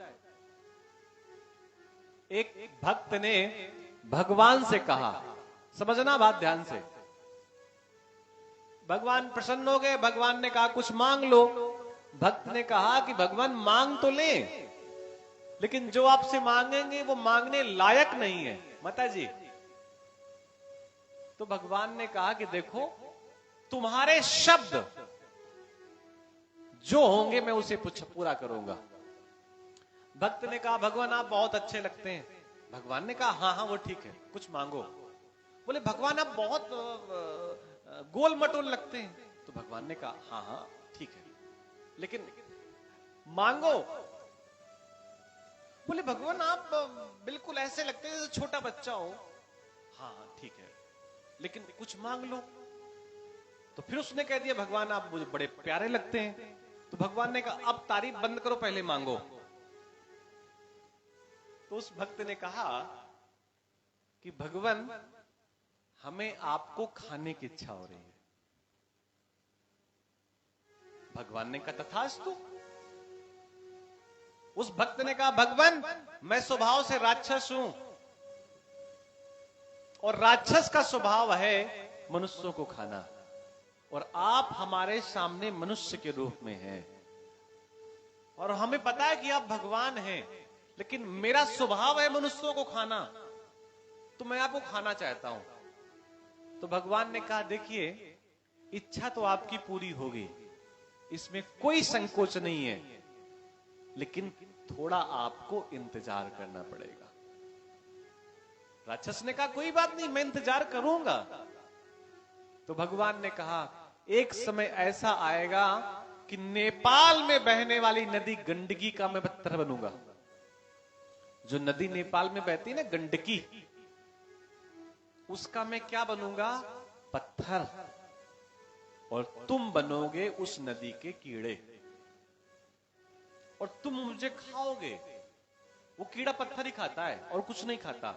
एक भक्त ने भगवान से कहा, समझना बात ध्यान से, भगवान प्रसन्न हो गए। भगवान ने कहा कुछ मांग लो। भक्त ने कहा कि भगवान मांग तो लें, लेकिन जो आपसे मांगेंगे वो मांगने लायक नहीं है माता जी। तो भगवान ने कहा कि देखो, तुम्हारे शब्द जो होंगे मैं उसे पूरा करूंगा। भक्त ने कहा भगवान आप बहुत अच्छे लगते हैं। भगवान ने कहा हाँ हाँ वो ठीक है, कुछ मांगो। बोले भगवान आप बहुत गोल मटोल लगते हैं। तो भगवान ने कहा हाँ हाँ ठीक है, लेकिन मांगो। बोले भगवान आप बिल्कुल ऐसे लगते हैं जैसे छोटा बच्चा हो। हाँ हाँ ठीक है, लेकिन कुछ मांग लो। तो फिर उसने कह दिया भगवान आप मुझे बड़े प्यारे लगते हैं। तो भगवान ने कहा अब तारीफ बंद करो, पहले मांगो। तो उस भक्त ने कहा कि भगवान हमें आपको खाने की इच्छा हो रही है। भगवान ने कहा तथास्तु। उस भक्त ने कहा भगवान मैं स्वभाव से राक्षस हूं, और राक्षस का स्वभाव है मनुष्यों को खाना, और आप हमारे सामने मनुष्य के रूप में हैं, और हमें पता है कि आप भगवान हैं, लेकिन मेरा स्वभाव है मनुष्यों को खाना, तो मैं आपको खाना चाहता हूं। तो भगवान ने कहा देखिए, इच्छा तो आपकी पूरी होगी, इसमें कोई संकोच नहीं है, लेकिन थोड़ा आपको इंतजार करना पड़ेगा। राक्षस ने कहा कोई बात नहीं, मैं इंतजार करूंगा। तो भगवान ने कहा एक समय ऐसा आएगा कि नेपाल में बहने वाली नदी गंडकी का मैं पत्थर बनूंगा। जो नदी नेपाल में बहती है ना गंडकी, उसका मैं क्या बनूंगा? पत्थर। और तुम बनोगे उस नदी के कीड़े, और तुम मुझे खाओगे। वो कीड़ा पत्थर ही खाता है और कुछ नहीं खाता,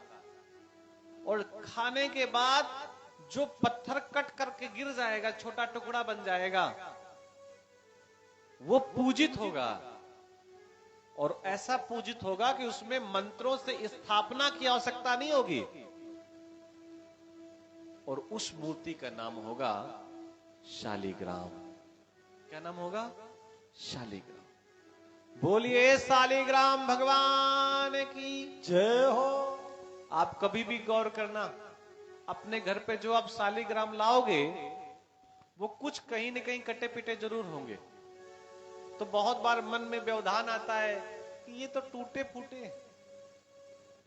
और खाने के बाद जो पत्थर कट करके गिर जाएगा, छोटा टुकड़ा बन जाएगा, वो पूजित होगा, और ऐसा पूजित होगा कि उसमें मंत्रों से स्थापना की आवश्यकता नहीं होगी, और उस मूर्ति का नाम होगा शालिग्राम। क्या नाम होगा? शालिग्राम। बोलिए शालिग्राम भगवान की जय हो। आप कभी भी गौर करना, अपने घर पे जो आप शालिग्राम लाओगे, वो कुछ कहीं न कहीं कटे पिटे जरूर होंगे। तो बहुत बार मन में व्यवधान आता है कि ये तो टूटे फूटे।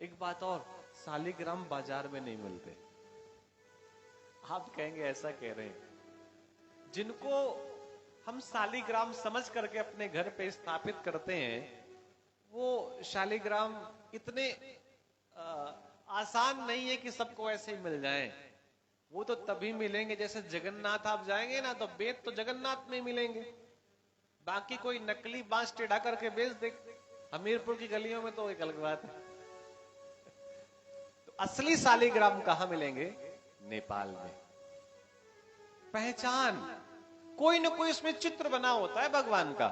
एक बात और, शालिग्राम बाजार में नहीं मिलते। आप कहेंगे ऐसा कह रहे हैं। जिनको हम शालिग्राम समझ करके अपने घर पे स्थापित करते हैं, वो शालिग्राम इतने आसान नहीं है कि सबको ऐसे ही मिल जाएं। वो तो तभी मिलेंगे, जैसे जगन्नाथ आप जाएंगे ना, तो बेत तो जगन्नाथ में मिलेंगे, बाकी कोई नकली बांस टेढ़ा करके बेच दे हमीरपुर की गलियों में, तो एक अलग बात है। तो असली शालिग्राम कहां मिलेंगे? नेपाल में। पहचान, कोई ना कोई उसमें चित्र बना होता है भगवान का,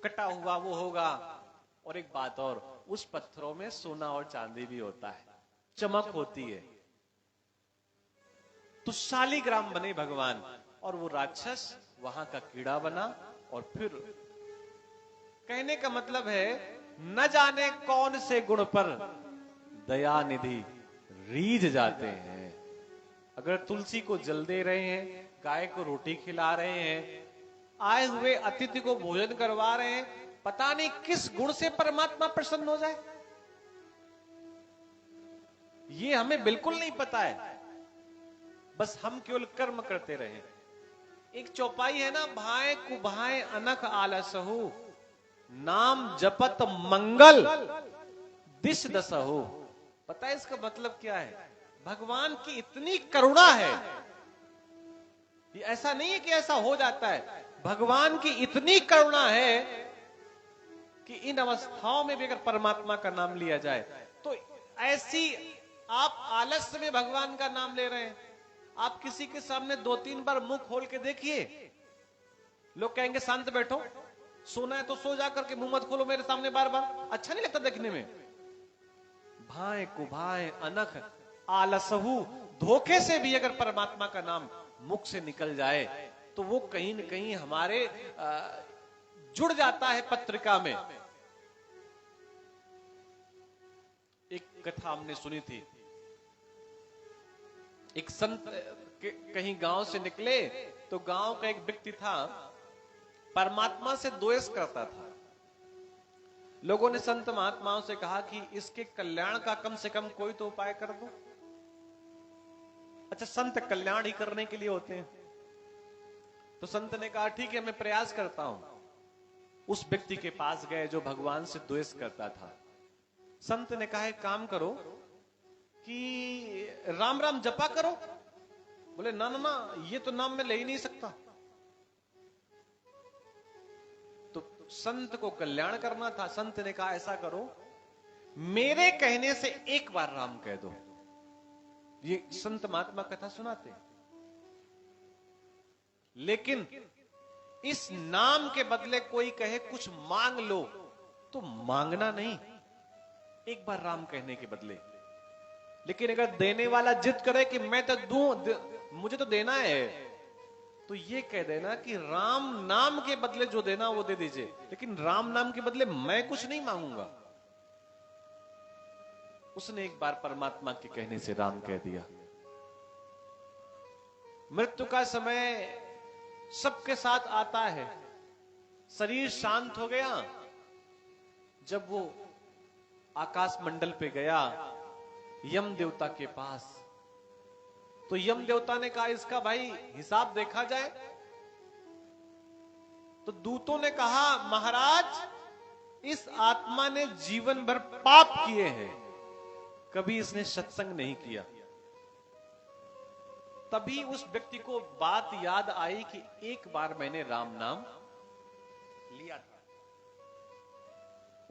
कटा हुआ वो होगा। और एक बात और, उस पत्थरों में सोना और चांदी भी होता है, चमक होती है। तो शालिग्राम बने भगवान, और वो राक्षस वहां का कीड़ा बना। और फिर कहने का मतलब है, न जाने कौन से गुण पर दया निधि रीझ जाते हैं। अगर तुलसी को जल दे रहे हैं, गाय को रोटी खिला रहे हैं, आए हुए अतिथि को भोजन करवा रहे हैं, पता नहीं किस गुण से परमात्मा प्रसन्न हो जाए, ये हमें बिल्कुल नहीं पता है। बस हम केवल कर्म करते रहे। एक चौपाई है ना, भाए कुभाए अनख आलसहु, नाम जपत मंगल दिश दसहु। पता है इसका मतलब क्या है? भगवान की इतनी करुणा है, ये ऐसा नहीं है कि ऐसा हो जाता है। भगवान की इतनी करुणा है कि इन अवस्थाओं में भी अगर परमात्मा का नाम लिया जाए तो ऐसी आप आलस्य में भगवान का नाम ले रहे हैं। आप किसी के सामने 2-3 बार मुंह खोल के देखिए, लोग कहेंगे शांत बैठो, सोना है तो सो जा करके मुंह मत खोलो मेरे सामने बार बार, अच्छा नहीं लगता देखने में। भाए कुभाए अनख आलसहु, धोखे से भी अगर परमात्मा का नाम मुख से निकल जाए तो वो कहीं न कहीं हमारे जुड़ जाता है पत्रिका में। एक कथा हमने सुनी थी, एक संत कहीं गांव से निकले तो गांव का एक व्यक्ति था, परमात्मा से द्वेष करता था। लोगों ने संत महात्माओं से कहा कि इसके कल्याण का कम से कम कोई तो उपाय कर दो। अच्छा, संत कल्याण ही करने के लिए होते हैं। तो संत ने कहा ठीक है, मैं प्रयास करता हूं। उस व्यक्ति के पास गए जो भगवान से द्वेष करता था। संत ने कहा एक काम करो कि राम राम जपा करो। बोले ना ना ना, ये तो नाम मैं ले ही नहीं सकता। तो संत को कल्याण करना था। संत ने कहा ऐसा करो, मेरे कहने से एक बार राम कह दो। ये संत महात्मा कथा सुनाते, लेकिन इस नाम के बदले कोई कहे कुछ मांग लो तो मांगना नहीं, एक बार राम कहने के बदले। लेकिन अगर देने वाला जिद करे कि मैं तो दूं, मुझे तो देना है, तो ये कह देना कि राम नाम के बदले जो देना वो दे दीजिए, लेकिन राम नाम के बदले मैं कुछ नहीं मांगूंगा। उसने एक बार परमात्मा के कहने से राम कह दिया। मृत्यु का समय सबके साथ आता है। शरीर शांत हो गया, जब वो आकाश मंडल पे गया यम देवता के पास, तो यम देवता ने कहा इसका भाई हिसाब देखा जाए। तो दूतों ने कहा महाराज इस आत्मा ने जीवन भर पाप किए हैं, कभी इसने सत्संग नहीं किया। तभी उस व्यक्ति को बात याद आई कि एक बार मैंने राम नाम लिया था।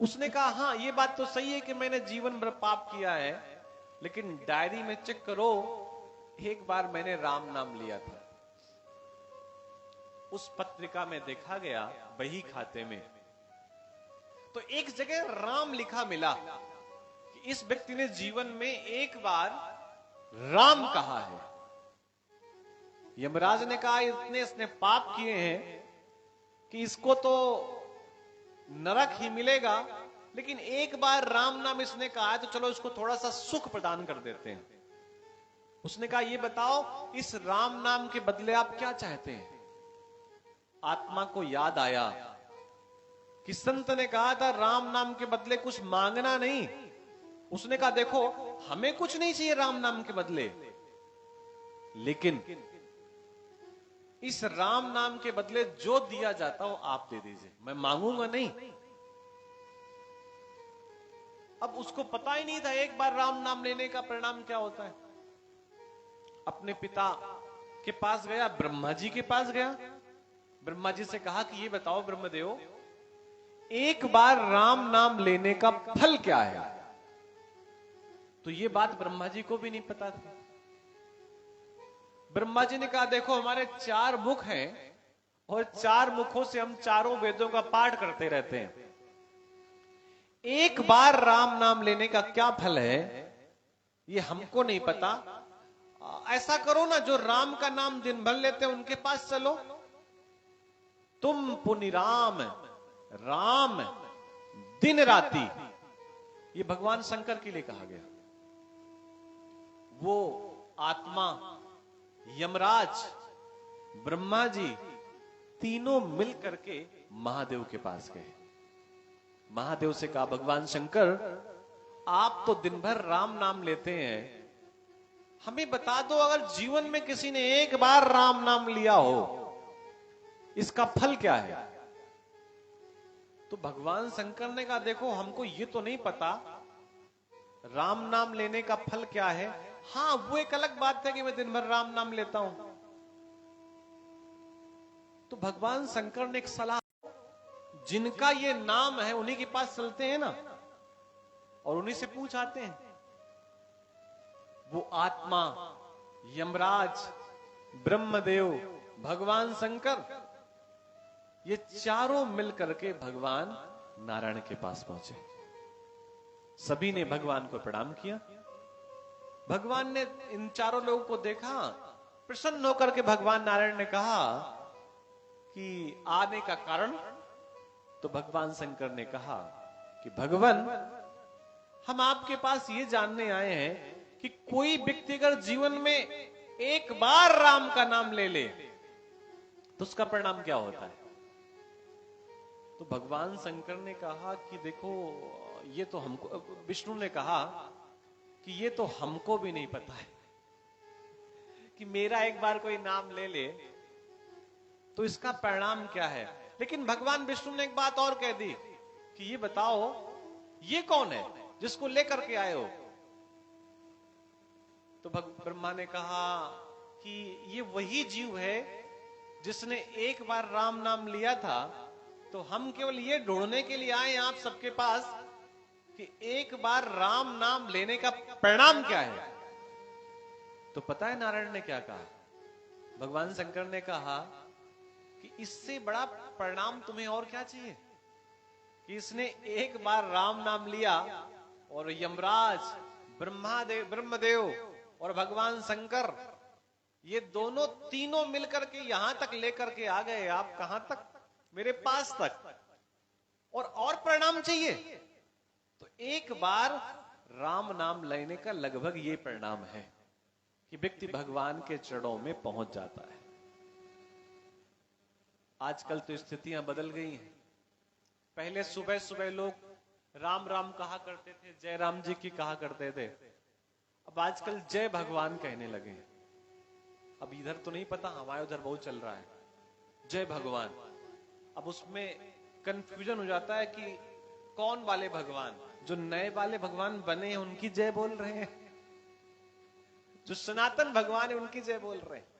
उसने कहा हाँ ये बात तो सही है कि मैंने जीवन भर पाप किया है, लेकिन डायरी में चेक करो एक बार मैंने राम नाम लिया था। उस पत्रिका में देखा गया बही खाते में, तो एक जगह राम लिखा मिला कि इस व्यक्ति ने जीवन में एक बार राम कहा है। यमराज ने कहा इतने इसने पाप किए हैं कि इसको तो नरक ही मिलेगा, लेकिन एक बार राम नाम इसने कहा है तो चलो इसको थोड़ा सा सुख प्रदान कर देते हैं। उसने कहा ये बताओ इस राम नाम के बदले आप क्या चाहते हैं। आत्मा को याद आया कि संत ने कहा था राम नाम के बदले कुछ मांगना नहीं। उसने कहा देखो हमें कुछ नहीं चाहिए राम नाम के बदले, लेकिन इस राम नाम के बदले जो दिया जाता हो आप दे दीजिए, मैं मांगूंगा नहीं। अब उसको पता ही नहीं था एक बार राम नाम लेने का परिणाम क्या होता है। अपने पिता के पास गया, ब्रह्मा जी के पास गया। ब्रह्मा जी से कहा कि ये बताओ ब्रह्मदेव, एक बार राम नाम लेने का फल क्या है। तो ये बात ब्रह्मा जी को भी नहीं पता थी। ब्रह्मा जी ने कहा देखो हमारे 4 मुख हैं और 4 मुखों से हम चारों वेदों का पाठ करते रहते हैं। एक बार राम नाम लेने का क्या फल है ये हमको नहीं पता। ऐसा करो ना, जो राम का नाम दिन भर लेते हैं उनके पास चलो। तुम पुनि राम राम दिन राती, ये भगवान शंकर के लिए कहा गया। वो आत्मा यमराज ब्रह्मा जी तीनों मिल करके महादेव के पास गए। महादेव से कहा भगवान शंकर आप तो दिन भर राम नाम लेते हैं, हमें बता दो अगर जीवन में किसी ने एक बार राम नाम लिया हो इसका फल क्या है। तो भगवान शंकर ने कहा देखो हमको ये तो नहीं पता राम नाम लेने का फल क्या है। हाँ वो एक अलग बात है कि मैं दिन भर राम नाम लेता हूं। तो भगवान शंकर ने एक सलाह, जिनका ये नाम है उन्हीं के पास चलते हैं ना और उन्हीं से पूछ आते हैं वो आत्मा, यमराज, ब्रह्मदेव, भगवान शंकर, ये चारों मिलकर के भगवान नारायण के पास पहुंचे। सभी ने भगवान को प्रणाम किया। भगवान ने इन चारों लोगों को देखा, प्रसन्न होकर के भगवान नारायण ने कहा कि आने का कारण? तो भगवान शंकर ने कहा कि भगवान, हम आपके पास ये जानने आए हैं कि कोई व्यक्ति अगर जीवन में एक बार राम का नाम ले ले तो उसका परिणाम क्या होता है? तो भगवान शंकर ने कहा कि देखो, ये तो हमको, विष्णु ने कहा कि ये तो हमको भी नहीं पता है कि मेरा एक बार कोई नाम ले ले तो इसका परिणाम क्या है। लेकिन भगवान विष्णु ने एक बात और कह दी कि ये बताओ, ये कौन है जिसको लेकर के आए हो? तो ब्रह्मा ने कहा कि ये वही जीव है जिसने एक बार राम नाम लिया था, तो हम केवल ये ढूंढने के लिए आए आप सबके पास कि एक बार राम नाम लेने का परिणाम क्या है। तो पता है नारायण ने क्या कहा? भगवान शंकर ने कहा कि इससे बड़ा परिणाम तुम्हें और क्या चाहिए कि इसने एक बार राम नाम लिया और यमराज, ब्रह्मदेव और भगवान शंकर, ये दोनों तीनों मिलकर के यहां तक लेकर के आ गए। आप कहां तक? मेरे पास तक। और परिणाम चाहिए? तो एक बार राम नाम लेने का लगभग ये परिणाम है कि व्यक्ति भगवान के चरणों में पहुंच जाता है। आजकल तो स्थितियां बदल गई हैं। पहले सुबह सुबह लोग राम राम कहा करते थे, जय राम जी की कहा करते थे। अब आजकल जय भगवान कहने लगे हैं। अब इधर तो नहीं पता, हमारे उधर बहुत चल रहा है जय भगवान। अब उसमें कंफ्यूजन हो जाता है कि कौन वाले भगवान? जो नए वाले भगवान बने हैं उनकी जय बोल रहे हैं, जो सनातन भगवान है उनकी जय बोल रहे हैं।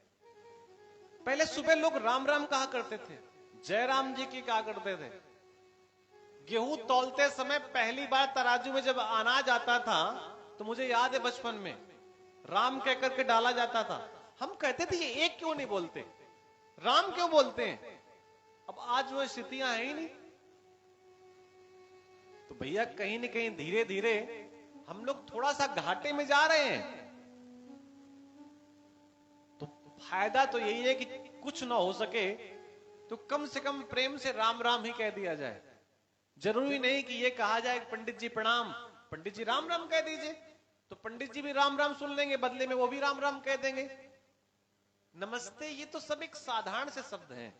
पहले सुबह लोग राम राम कहा करते थे, जय राम जी की कहा करते थे। गेहूं तौलते समय पहली बार तराजू में जब अनाज आता था तो मुझे याद है बचपन में राम कह करके डाला जाता था। हम कहते थे ये एक क्यों नहीं बोलते, राम क्यों बोलते हैं? अब आज वो स्थितियां है ही नहीं। तो भैया कहीं न कहीं धीरे धीरे हम लोग थोड़ा सा घाटे में जा रहे हैं। तो फायदा तो यही है कि कुछ ना हो सके तो कम से कम प्रेम से राम राम ही कह दिया जाए। जरूरी नहीं कि ये कहा जाए पंडित जी प्रणाम, पंडित जी राम राम कह दीजिए, तो पंडित जी भी राम राम सुन लेंगे, बदले में वो भी राम राम कह देंगे। नमस्ते, ये तो सब एक साधारण से शब्द हैं,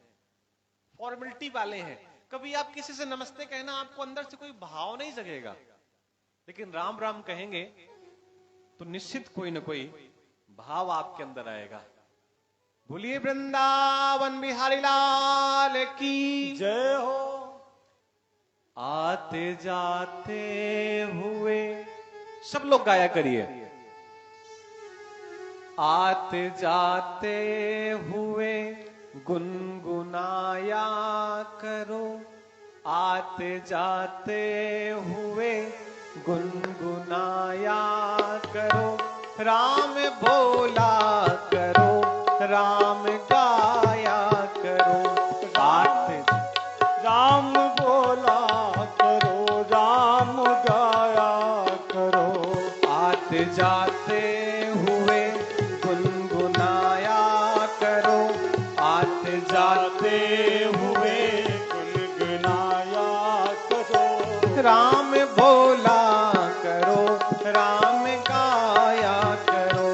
फॉर्मेलिटी वाले हैं। कभी आप किसी से नमस्ते कहना, आपको अंदर से कोई भाव नहीं जगेगा। लेकिन राम राम कहेंगे तो निश्चित कोई ना कोई भाव आपके अंदर आएगा। बोलिए वृंदावन बिहारी लाल की जय हो। आते जाते हुए, सब लोग गाया करिए। आते जाते हुए गुनगुनाया करो, आते जाते हुए गुनगुनाया करो, राम बोला करो, राम गाया करो। आते राम बोला करो, राम गाया करो। आते जाते हुए गुनगुनाया करो, आते जाते हुए गुनगुनाया करो, राम बोला करो, राम गाया करो।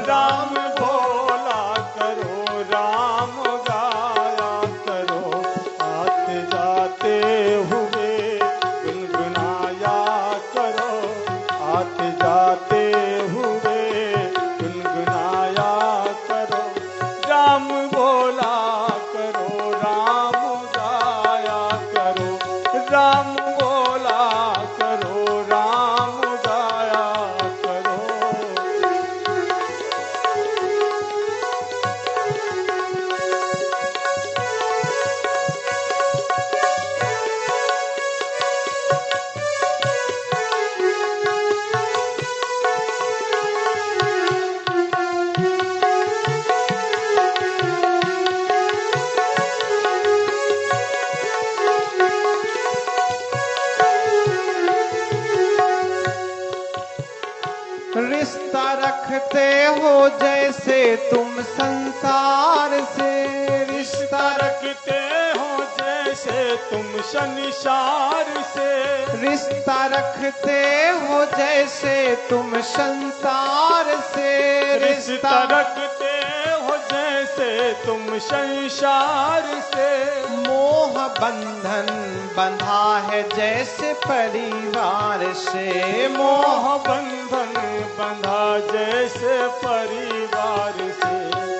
राम बोला करो, राम गाया करो। आते जाते हुए गुनगुनाया करो, आते जाते हुए गुनगुनाया करो। राम बोला करो, राम गाया करो, राम बोला करो, रखते हो जैसे तुम संसार से, रिश्ता रखते हो जैसे तुम संसार से, रिश्ता रखते हो जैसे तुम संसार से, रिश्ता रखते हो जैसे तुम संसार से। मोह बंधन बंधा है जैसे परिवार से, मोह बंधन बंधा जैसे परिवार से।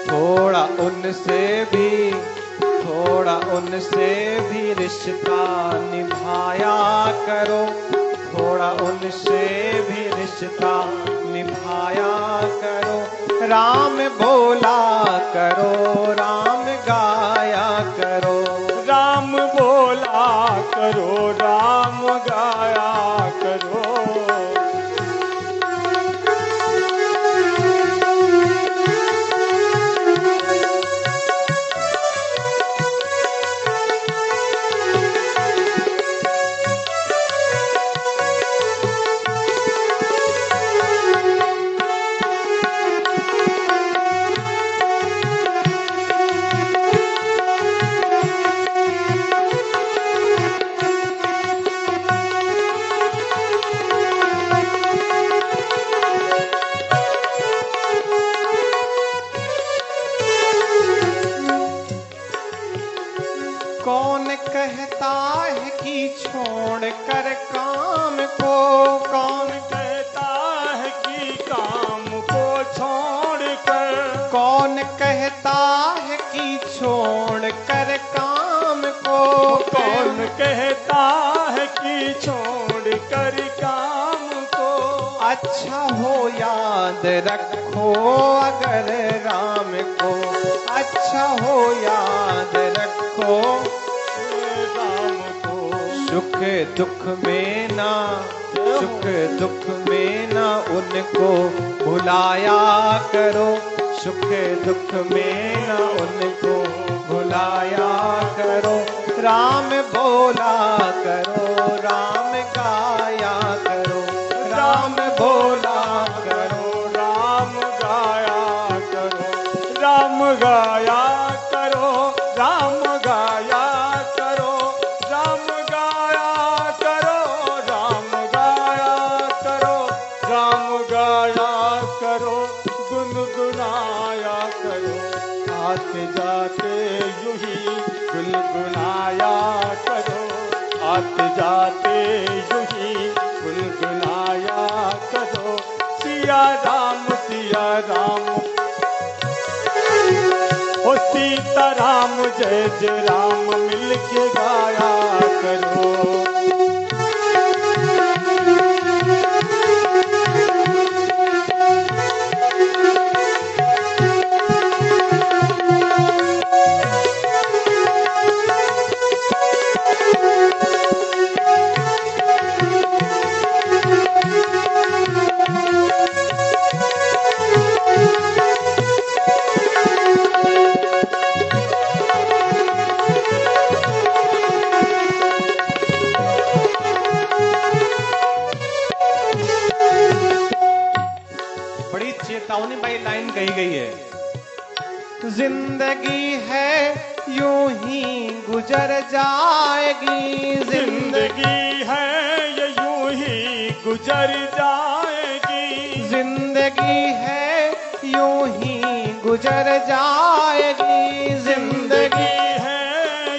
थोड़ा उनसे भी रिश्ता निभाया करो, थोड़ा उनसे भी रिश्ता निभाया करो। राम बोला करो, राम गाया करो, राम बोला करो, राम गाया करो। कौन कहता है कि छोड़ कर काम को, कौन कहता है कि काम को छोड़ कर, कौन कहता है कि छोड़ कर काम को, कौन कहता है कि छोड़ कर काम को। अच्छा हो याद रखो अगर राम को, अच्छा हो याद रखो राम को। सुख दुख में ना, सुख दुख में ना उनको भुलाया करो, सुख दुख में ना उनको भुलाया करो। राम बोला करो, राम गाया करो, राम बोला करो, राम गाया करो, राम गाया करो, राम गाया करो, राम गाया करो, राम गाया करो, राम गाया करो, गुनगुनाया करो। आते जाते यूं ही गुनगुनाया करो, आते जाते यूं ही गुनगुनाया करो। सिया राम ओ सीता राम जय जय राम मिलके गाया करो। बड़ी चेतावनी भाई लाइन कही गई है। जिंदगी है यूं ही गुजर जाएगी, जिंदगी है ये यूं ही गुजर जाएगी, जिंदगी है यूं ही गुजर जाएगी, जिंदगी है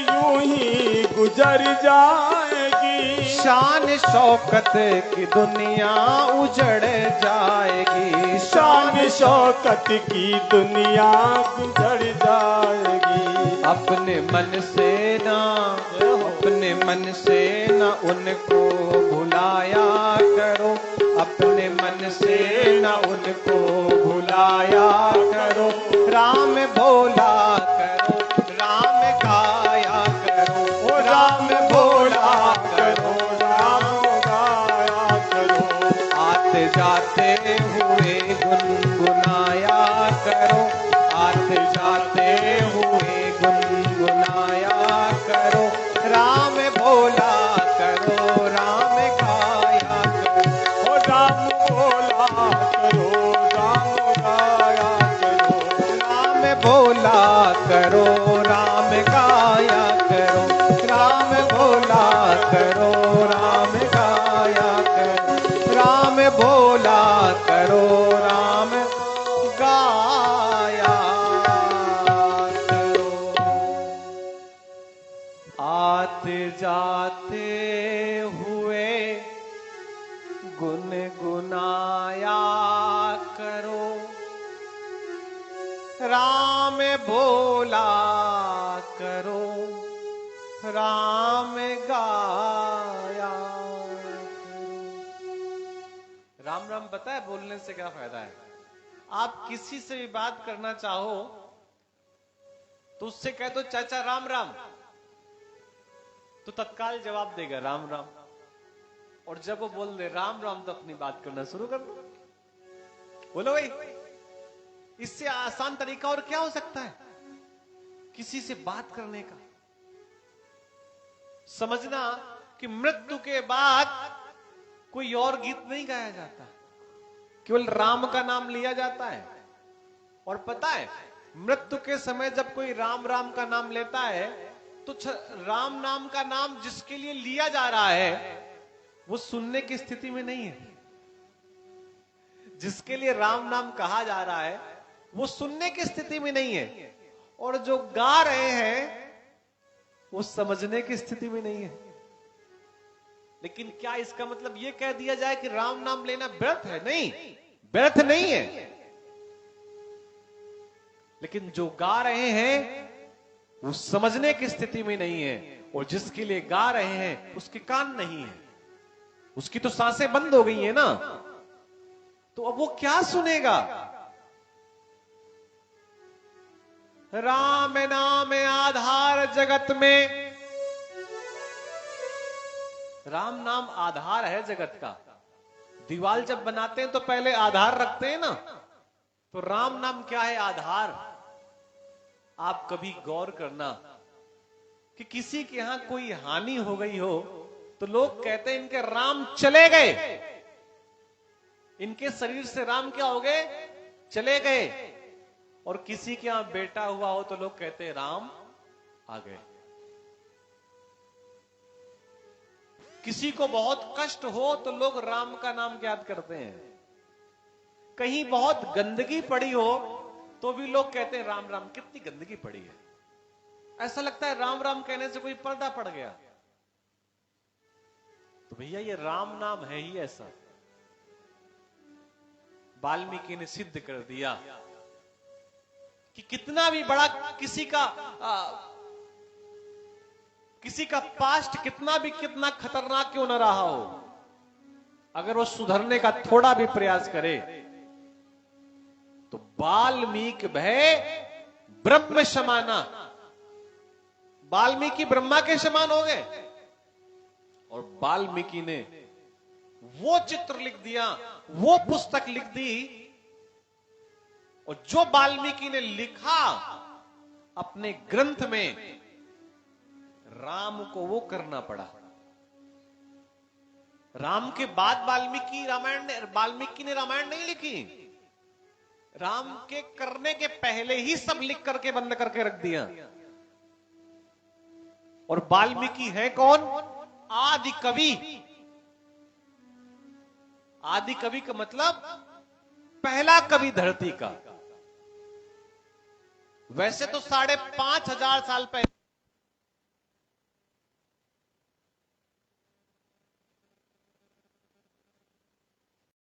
यूं ही गुजर जाएगी। शान शौकत की दुनिया उजड़ जाएगी, शान शौकत की दुनिया गुजर जाएगी। अपने मन से ना, अपने मन से ना उनको भुलाया करो, अपने मन से ना उनको भुलाया करो। राम बोला करो, राम गाया करो, ओ राम बोला करो, राम गाया करो। आते जाते हुए गुनगुनाया करो, आते जाते हुए गुनगुनाया करो। राम बोला करो, राम गाया करो, ओ राम बोला करो, राम आते जाते हुए गुनगुनाया करो, राम बोला करो, राम गाया करो। राम राम पता है बोलने से क्या फायदा है? आप किसी से भी बात करना चाहो तो उससे कह दो चाचा राम राम, तो तत्काल जवाब देगा राम राम। और जब वो बोल दे राम राम तो अपनी बात करना शुरू कर दो। बोलो भाई, इससे आसान तरीका और क्या हो सकता है किसी से बात करने का? समझना कि मृत्यु के बाद कोई और गीत नहीं गाया जाता, केवल राम का नाम लिया जाता है। और पता है, मृत्यु के समय जब कोई राम राम का नाम लेता है तो राम नाम का नाम जिसके लिए लिया जा रहा है वो सुनने की स्थिति में नहीं है। जिसके लिए राम नाम कहा जा रहा है वो सुनने की स्थिति में नहीं है, और जो गा रहे हैं वो समझने की स्थिति में नहीं है। लेकिन क्या इसका मतलब यह कह दिया जाए कि राम नाम लेना व्यर्थ है? नहीं, व्यर्थ नहीं है। लेकिन जो गा रहे हैं वो समझने की स्थिति में नहीं है, और जिसके लिए गा रहे हैं उसके कान नहीं है, उसकी तो सांसें बंद हो गई है ना, तो अब वो क्या सुनेगा? राम नाम आधार जगत में, राम नाम आधार है जगत का। दीवार जब बनाते हैं तो पहले आधार रखते हैं ना, तो राम नाम क्या है? आधार। आप कभी गौर करना कि किसी के यहां कोई हानि हो गई हो तो लोग कहते हैं इनके राम चले गए, इनके शरीर से राम क्या हो गए? चले गए। और किसी के यहां बेटा हुआ हो तो लोग कहते हैं राम आ गए। किसी को बहुत कष्ट हो तो लोग राम का नाम याद करते हैं। कहीं बहुत गंदगी पड़ी हो तो भी लोग कहते हैं राम राम। कितनी गंदगी पड़ी है, ऐसा लगता है राम राम कहने से कोई पर्दा पड़ गया। तो भैया ये राम नाम है ही ऐसा। वाल्मीकि ने सिद्ध कर दिया कि कितना भी बड़ा किसी का पास्ट कितना खतरनाक क्यों न रहा हो, अगर वो सुधरने का थोड़ा भी प्रयास करे तो वाल्मीकि भय ब्रह्म समाना, वाल्मीकि ब्रह्मा के समान हो गए। और वाल्मीकि ने वो चित्र लिख दिया, वो पुस्तक लिख दी, और जो वाल्मीकि ने लिखा अपने ग्रंथ में, राम को वो करना पड़ा। राम के बाद वाल्मीकि ने रामायण नहीं लिखी, राम के करने के पहले ही सब लिख करके बंद करके रख दिया। और वाल्मीकि है कौन? आदि कवि। आदि कवि का मतलब पहला कवि धरती का। वैसे तो 5,500 साल पहले